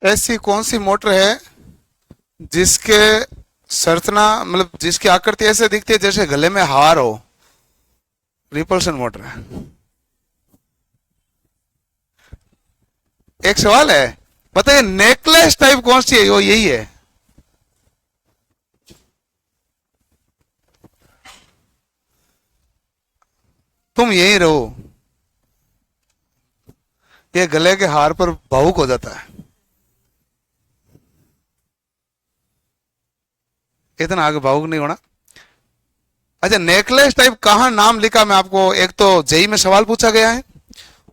ऐसी कौन सी मोटर है जिसके संरचना मतलब जिसकी आकृति ऐसे दिखती है जैसे गले में हार हो? रिपल्शन मोटर है। एक सवाल है, बताइए नेकलेस टाइप कौन सी है? वो यही है। तुम यही रहो, ये गले के हार पर भावुक हो जाता है। इतना आगे भावुक नहीं होना। अच्छा, नेकलेस टाइप कहां नाम लिखा? मैं आपको, एक तो जेई में सवाल पूछा गया है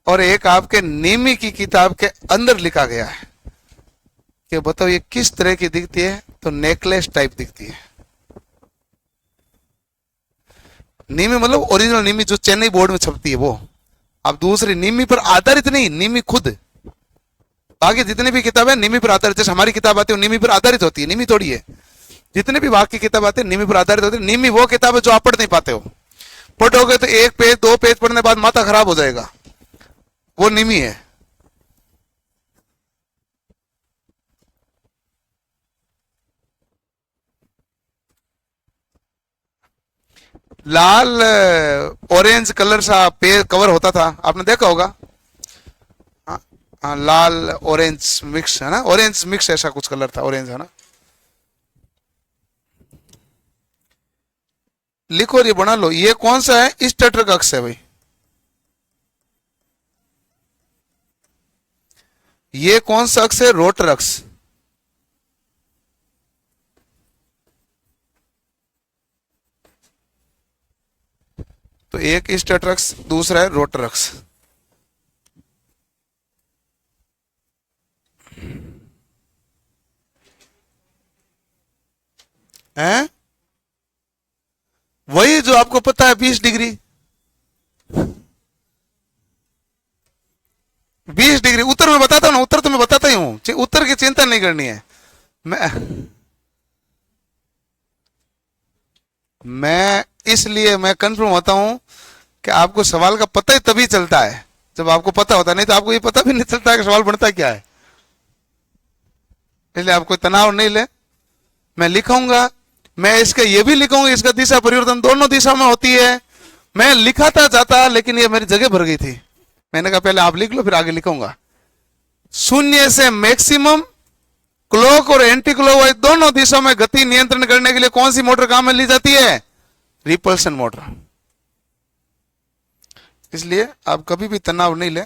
और एक आपके नीमी की किताब के अंदर लिखा गया है कि बताओ ये किस तरह की दिखती है? तो नेकलेस टाइप दिखती है। नीमी मतलब ओरिजिनल नीमी जो चेन्नई बोर्ड में छपती है वो। अब दूसरी नीमी पर आधारित नहीं, नीमी खुद। बाकी जितनी भी किताब है नीमी पर आधारित, जैसे हमारी किताब आती है नीमी पर आधारित होती है, नीमी थोड़ी है। जितने भी बाकी किताब आती है नीमी पर आधारित होती है। नीमी वो किताब है जो आप पढ़ नहीं पाते हो, पढ़ोगे तो एक पेज दो पेज पढ़ने बाद माथा खराब हो जाएगा, वो नीमी है। लाल ऑरेंज कलर सा पेज कवर होता था, आपने देखा होगा। हाँ, हाँ, लाल ऑरेंज मिक्स है ना, ऑरेंज मिक्स ऐसा कुछ कलर था, ऑरेंज है ना। लिखो और ये बना लो, ये कौन सा है? स्टेटर अक्ष है भाई। ये कौन सा अक्ष है? रोटर अक्ष। तो एक स्टेटर अक्ष, दूसरा है रोटर अक्ष। हैं? वही जो आपको पता है 20 डिग्री। 20 डिग्री उत्तर में बताता हूं ना, उत्तर तो मैं बताता ही हूं, उत्तर की चिंता नहीं करनी है। मैं मैं इसलिए मैं कंफर्म होता हूं कि आपको सवाल का पता ही तभी चलता है जब आपको पता होता है, नहीं तो आपको ये पता भी नहीं चलता कि सवाल बनता क्या है। इसलिए आप कोई तनाव नहीं ले। मैं लिखूंगा, मैं इसका ये भी लिखूंगा इसका दिशा परिवर्तन दोनों दिशा में होती है। मैं लिखाता जाता लेकिन ये मेरी जगह भर गई थी। मैंने कहा पहले आप लिख लो फिर आगे लिखूंगा। शून्य से मैक्सिमम, क्लॉक और एंटी क्लॉकवाइज दोनों दिशाओं में गति नियंत्रण करने के लिए कौन सी मोटर काम में ली जाती है? Repulsion motor. इसलिए आप कभी भी तनाव नहीं ले।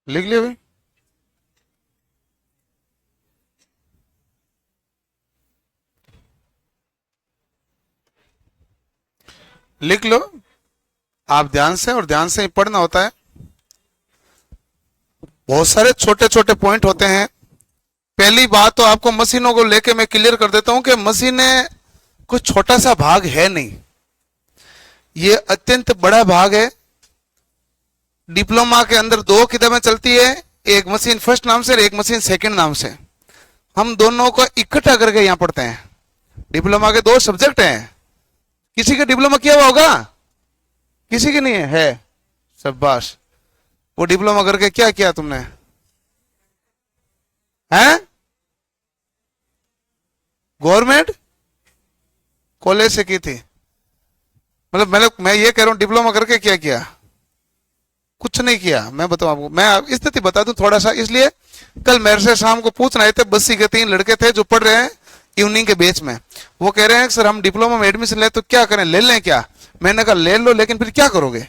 लिख लिया भाई। लिख लो आप ध्यान से, और ध्यान से ही पढ़ना होता है। बहुत सारे छोटे छोटे पॉइंट होते हैं। पहली बात तो आपको मशीनों को लेके मैं क्लियर कर देता हूं कि मशीनें कोई छोटा सा भाग है नहीं, ये अत्यंत बड़ा भाग है। डिप्लोमा के अंदर दो किताबें चलती है, एक मशीन फर्स्ट नाम से और एक मशीन सेकंड नाम से। हम दोनों को इकट्ठा करके यहां पढ़ते हैं। डिप्लोमा के दो सब्जेक्ट हैं। किसी का डिप्लोमा किया हुआ होगा? किसी के नहीं है? शाबाश। वो डिप्लोमा करके क्या किया तुमने? हैं? गवर्नमेंट कॉलेज से की थी? मतलब मैं ये कह रहा हूं डिप्लोमा करके क्या किया? कुछ नहीं किया। मैं बताऊं आपको, मैं स्थिति बता दूं थोड़ा सा। इसलिए कल मेरे से शाम को पूछ रहे थे, बस्सी के 3 लड़के थे जो पढ़ रहे हैं इवनिंग के बैच में। वो कह रहे हैं सर हम डिप्लोमा में एडमिशन ले तो क्या करें, ले लें क्या? मैंने कहा ले लो, लेकिन फिर क्या करोगे?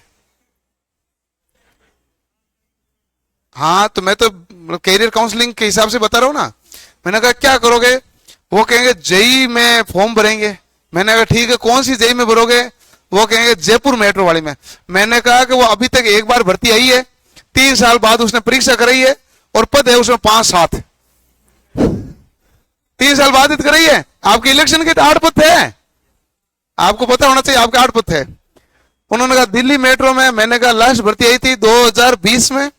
हाँ तो मैं तो कैरियर काउंसलिंग के हिसाब से बता रहा हूं ना। मैंने कहा क्या करोगे? वो कहेंगे जेई में फॉर्म भरेंगे। मैंने कहा ठीक है, कौन सी जेई में भरोगे? वो कहेंगे जयपुर मेट्रो वाली में। मैंने कहा कि वो अभी तक एक बार भर्ती आई है, 3 साल बाद उसने परीक्षा कराई है और पद है उसमें 5-7। 3 साल बाद इत कराई है। आपके इलेक्शन के 8 पद थे, आपको पता होना चाहिए आपके 8 पद थे। उन्होंने कहा दिल्ली मेट्रो में। मैंने कहा लास्ट भर्ती आई थी 2020 में,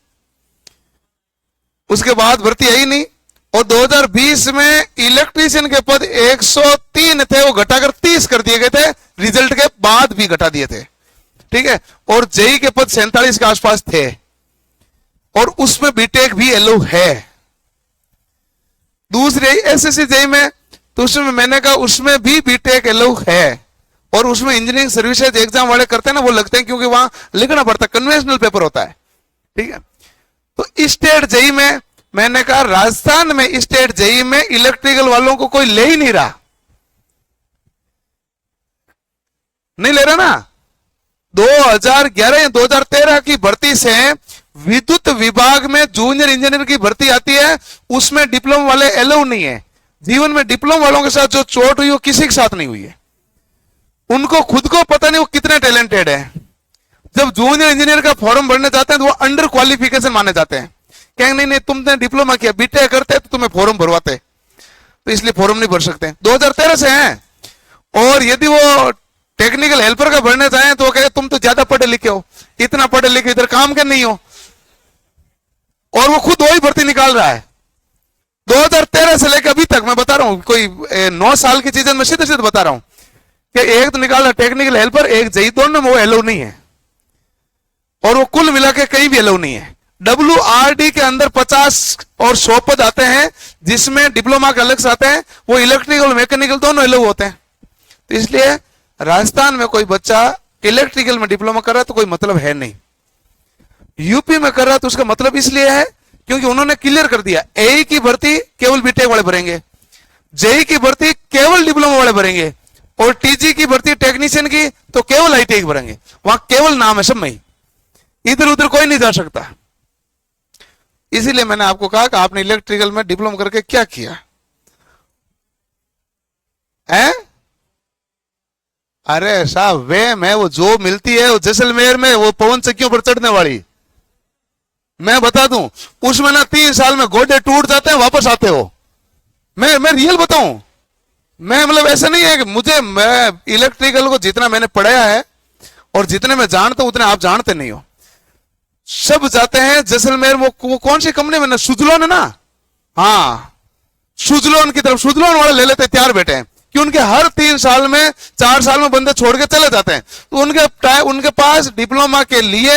उसके बाद भर्ती आई नहीं। और 2020 में इलेक्ट्रीशियन के पद 103 थे, वो घटाकर 30 कर दिए गए थे, रिजल्ट के बाद भी घटा दिए थे, ठीक है। और जेई के पद 47 के आसपास थे, और उसमें बीटेक भी एलो है। दूसरे एसएससी जेई में, तो उसमें मैंने कहा उसमें भी बीटेक एलो है, और उसमें इंजीनियरिंग सर्विसेज एग्जाम वाले करते हैं ना, वो लगते हैं क्योंकि वहां लिखना पड़ता है, कन्वेंशनल पेपर होता है, ठीक है। तो स्टेट जेई में मैंने कहा राजस्थान में स्टेट जेई में इलेक्ट्रिकल वालों को कोई ले ही नहीं रहा, नहीं ले रहा ना। 2011 या 2013 की भर्ती से विद्युत विभाग में जूनियर इंजीनियर की भर्ती आती है, उसमें डिप्लोमा वाले एलो नहीं है। जीवन में डिप्लोमा वालों के साथ जो चोट हुई वो किसी के साथ नहीं हुई है। उनको खुद को पता नहीं वो कितने टैलेंटेड है। जब जूनियर इंजीनियर का फॉर्म भरने जाते हैं तो वो अंडर क्वालिफिकेशन माने जाते हैं। कहेंगे नहीं नहीं तुमने डिप्लोमा किया, बीटेक करते तो तुम्हें फॉर्म भरवाते, तो इसलिए फॉर्म नहीं भर सकते। 2013 से हैं। और यदि वो टेक्निकल हेल्पर का भरने जाए तो वो कहे तुम तो ज्यादा पढ़े लिखे हो, इतना पढ़े लिखे इधर काम के नहीं हो, और वो खुद वही भर्ती निकाल रहा है। 2013 से लेकर अभी तक मैं बता रहा हूं, कोई 9 साल की चीज मैं सीधे सीधे बता रहा हूं कि एक तो निकाल रहा टेक्निकल हेल्पर, एक जेई, दोनों में वो एलो नहीं है, और वो कुल मिला के कहीं भी एलो नहीं है। WRD के अंदर 50 और 100 पद आते हैं, जिसमें डिप्लोमा के अलग से आते हैं, वो इलेक्ट्रिकल मैकेनिकल दोनों एलो होते हैं। तो इसलिए राजस्थान में कोई बच्चा इलेक्ट्रिकल में डिप्लोमा कर रहा है तो कोई मतलब है नहीं। यूपी में कर रहा है तो उसका मतलब इसलिए है क्योंकि उन्होंने क्लियर कर दिया एई की भर्ती केवल बीटेक वाले भरेंगे, जेई की भर्ती केवल डिप्लोमा वाले भरेंगे, और टीजी की भर्ती टेक्नीशियन की तो केवल आईटीआई भरेंगे। वहां केवल नाम है सब में, इधर उधर कोई नहीं जा सकता। इसीलिए मैंने आपको कहा कि आपने इलेक्ट्रिकल में डिप्लोमा करके क्या किया है? अरे साहब वे मैं वो जो मिलती है वो जैसलमेर में वो पवन चक्कियों पर चढ़ने वाली, मैं बता दूं उसमें ना 3 साल में गोडे टूट जाते हैं, वापस आते हो। मैं रियल बताऊं, मैं मतलब ऐसा नहीं है कि मैं इलेक्ट्रिकल को जितना मैंने पढ़ाया है और जितने मैं जानता हूं उतने आप जानते नहीं हो। सब जाते हैं जैसलमेर, वो कौन सी कंपनी में ना, सुजलोन है ना, हाँ सुजलोन की तरफ, सुजलोन वाले ले लेते तैयार बैठे हैं कि उनके हर 3 साल में 4 साल में बंदे छोड़ के चले जाते हैं। तो उनके पास डिप्लोमा के लिए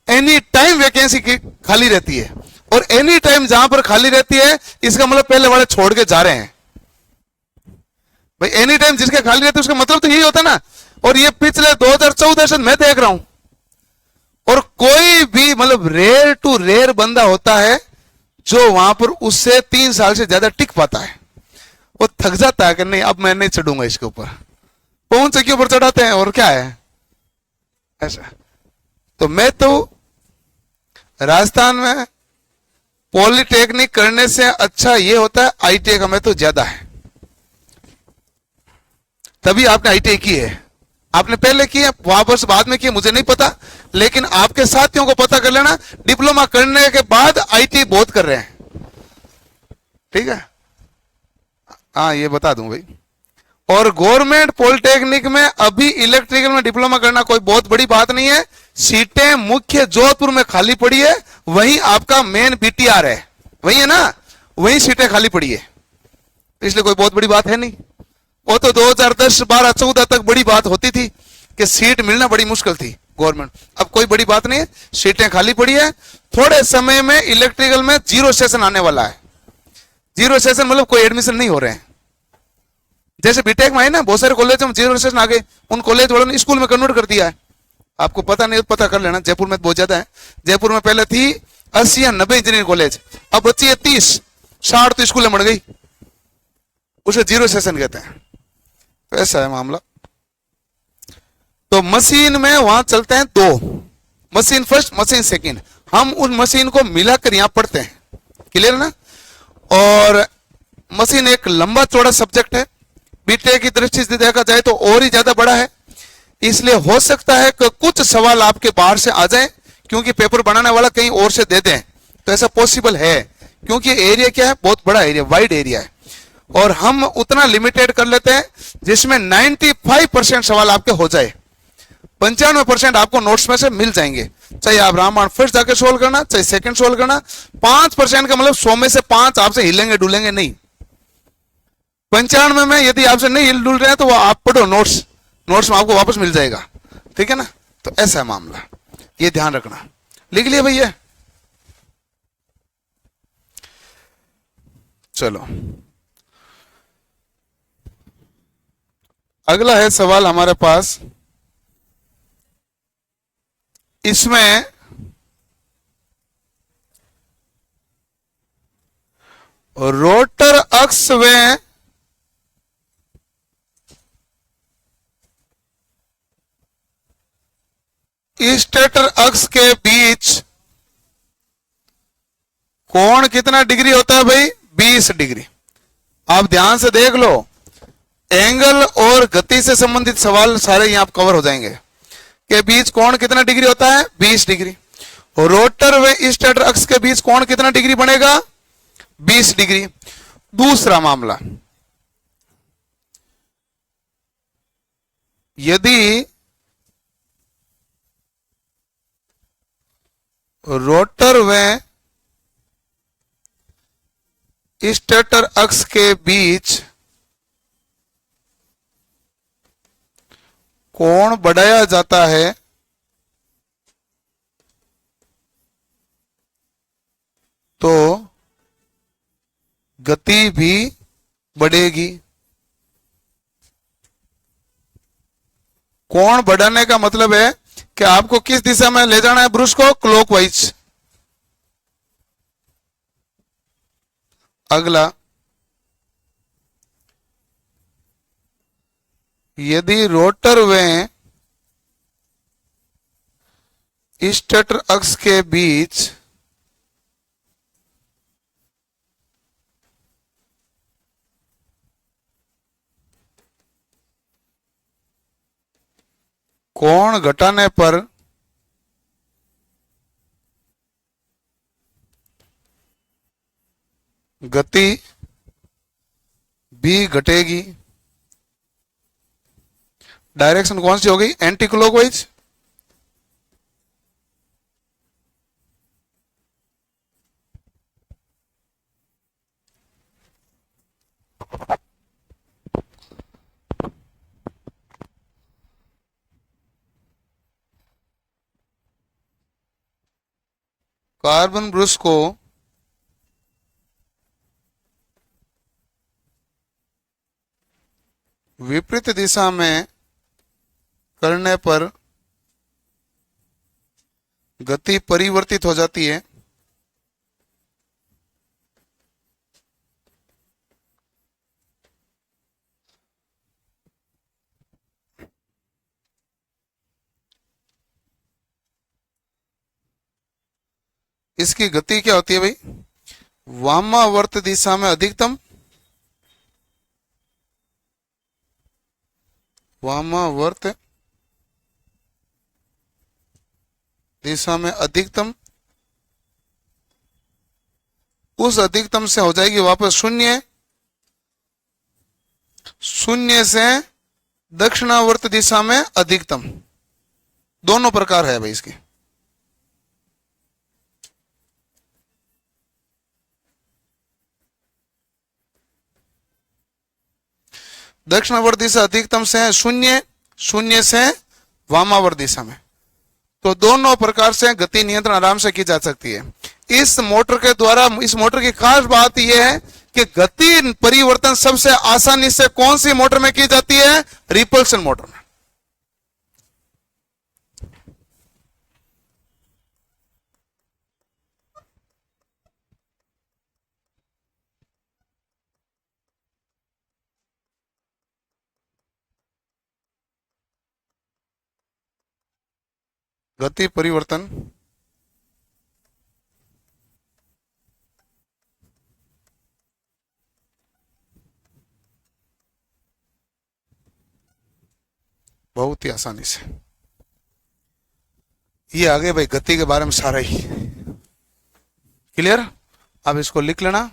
एनी टाइम वैकेंसी खाली रहती है, और एनी टाइम जहां पर खाली रहती है इसका मतलब पहले वाले छोड़ के जा रहे हैं। भाई एनी टाइम जिसके खाली रहती है उसका मतलब तो यही होता है ना। और ये पिछले 2014 से मैं देख रहा हूं, और कोई भी मतलब रेयर टू रेयर बंदा होता है जो वहां पर उससे 3 साल से ज्यादा टिक पाता है। वो थक जाता है कि नहीं अब मैं नहीं चढ़ूंगा इसके ऊपर, पवन चक्की ऊपर चढ़ाते हैं और क्या है ऐसा। तो मैं तो राजस्थान में पॉलिटेक्निक करने से अच्छा ये होता है आईटीआई का महत्व तो ज्यादा है, तभी आपने आईटीआई की है। आपने पहले किए, वापस बाद में किए, मुझे नहीं पता, लेकिन आपके साथियों को पता कर लेना, डिप्लोमा करने के बाद आईटी बहुत कर रहे हैं, ठीक है। हाँ ये बता दूं भाई। और गवर्नमेंट पॉलिटेक्निक में अभी इलेक्ट्रिकल में डिप्लोमा करना कोई बहुत बड़ी बात नहीं है। सीटें मुख्य जोधपुर में खाली पड़ी है, वहीं आपका मेन बीटीआर है, वही है ना, वहीं सीटें खाली पड़ी है, इसलिए कोई बहुत बड़ी बात है नहीं। वो तो 2010, 12, 14 तक बड़ी बात होती थी कि सीट मिलना बड़ी मुश्किल थी गवर्नमेंट, अब कोई बड़ी बात नहीं है, सीटें खाली पड़ी है। थोड़े समय में इलेक्ट्रिकल में जीरो सेशन आने वाला है। जीरो सेशन मतलब कोई एडमिशन नहीं हो रहे हैं, जैसे बीटेक में है ना, बहुत सारे कॉलेज में जीरो सेशन आ गए, उन कॉलेज वालों ने स्कूल में कन्वर्ट कर दिया है। आपको पता नहीं तो पता कर लेना, जयपुर में बहुत ज्यादा है। जयपुर में पहले थी 80 या 90 इंजीनियरिंग कॉलेज, अब बची है 30, 60 तो स्कूलें बढ़ गई, उसे जीरो सेशन कहते हैं। तो ऐसा है मामला। तो मशीन में वहां चलते हैं दो, मशीन फर्स्ट, मशीन सेकंड, हम उस मशीन को मिलाकर यहां पढ़ते हैं, क्लियर ना। और मशीन एक लंबा चौड़ा सब्जेक्ट है, बीटेक की दृष्टि से देखा जाए तो और ही ज्यादा बड़ा है, इसलिए हो सकता है कि कुछ सवाल आपके बाहर से आ जाए, क्योंकि पेपर बनाने वाला कहीं और से दे दें, तो ऐसा पॉसिबल है, क्योंकि एरिया क्या है, बहुत बड़ा एरिया, वाइड एरिया है, और हम उतना लिमिटेड कर लेते हैं जिसमें 95% सवाल आपके हो जाए, 95% आपको नोट्स में से मिल जाएंगे, चाहे आप रामायण फर्स्ट जाके सोल्व करना, चाहे सेकंड सोल्व करना। 5% का मतलब 100 में से 5 आपसे हिलेंगे डुलेंगे नहीं। 95 में यदि आपसे नहीं हिल डुल रहे हैं तो वो आप पढ़ो नोट्स, नोट्स में आपको वापस मिल जाएगा, ठीक है ना। तो ऐसा है मामला, ये ध्यान रखना। लिख लिया भैया, चलो अगला है सवाल हमारे पास, इसमें रोटर अक्ष व स्टेटर अक्ष के बीच कोण कितना डिग्री होता है भाई, 20 डिग्री। आप ध्यान से देख लो, एंगल और गति से संबंधित सवाल सारे यहां आप कवर हो जाएंगे, के बीच कोण कितना डिग्री होता है, 20 डिग्री। रोटर व स्टेटर अक्ष के बीच कोण कितना डिग्री बनेगा, 20 डिग्री। दूसरा मामला, यदि रोटर व स्टेटर अक्ष के बीच कोण बढ़ाया जाता है तो गति भी बढ़ेगी। कोण बढ़ाने का मतलब है कि आपको किस दिशा में ले जाना है ब्रश को, क्लॉकवाइज। अगला, यदि रोटर व स्टेटर अक्ष के बीच कोण घटाने पर गति भी घटेगी। डायरेक्शन कौन सी हो गई, एंटी क्लॉकवाइज। कार्बन ब्रश को विपरीत दिशा में करने पर गति परिवर्तित हो जाती है। इसकी गति क्या होती है भाई, वामावर्त दिशा में अधिकतम, वामावर्त दिशा में अधिकतम, उस अधिकतम से हो जाएगी वापस शून्य, शून्य से दक्षिणावर्त दिशा में अधिकतम। दोनों प्रकार है भाई इसके। दक्षिणावर्त दिशा अधिकतम से शून्य, शून्य से वामावर्त दिशा में। तो दोनों प्रकार से गति नियंत्रण आराम से की जा सकती है। इस मोटर के द्वारा, इस मोटर की खास बात यह है कि गति परिवर्तन सबसे आसानी से कौन सी मोटर में की जाती है? रिपल्शन मोटर में। गति परिवर्तन बहुत ही आसानी से। ये आगे भाई गति के बारे में सारा ही क्लियर। अब इसको लिख लेना।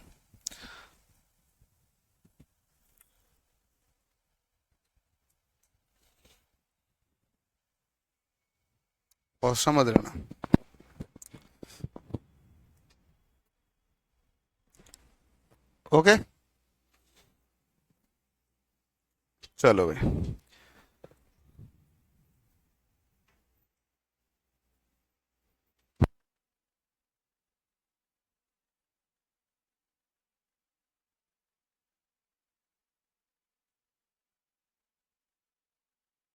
और समझ लेना। ओके, चलो भाई।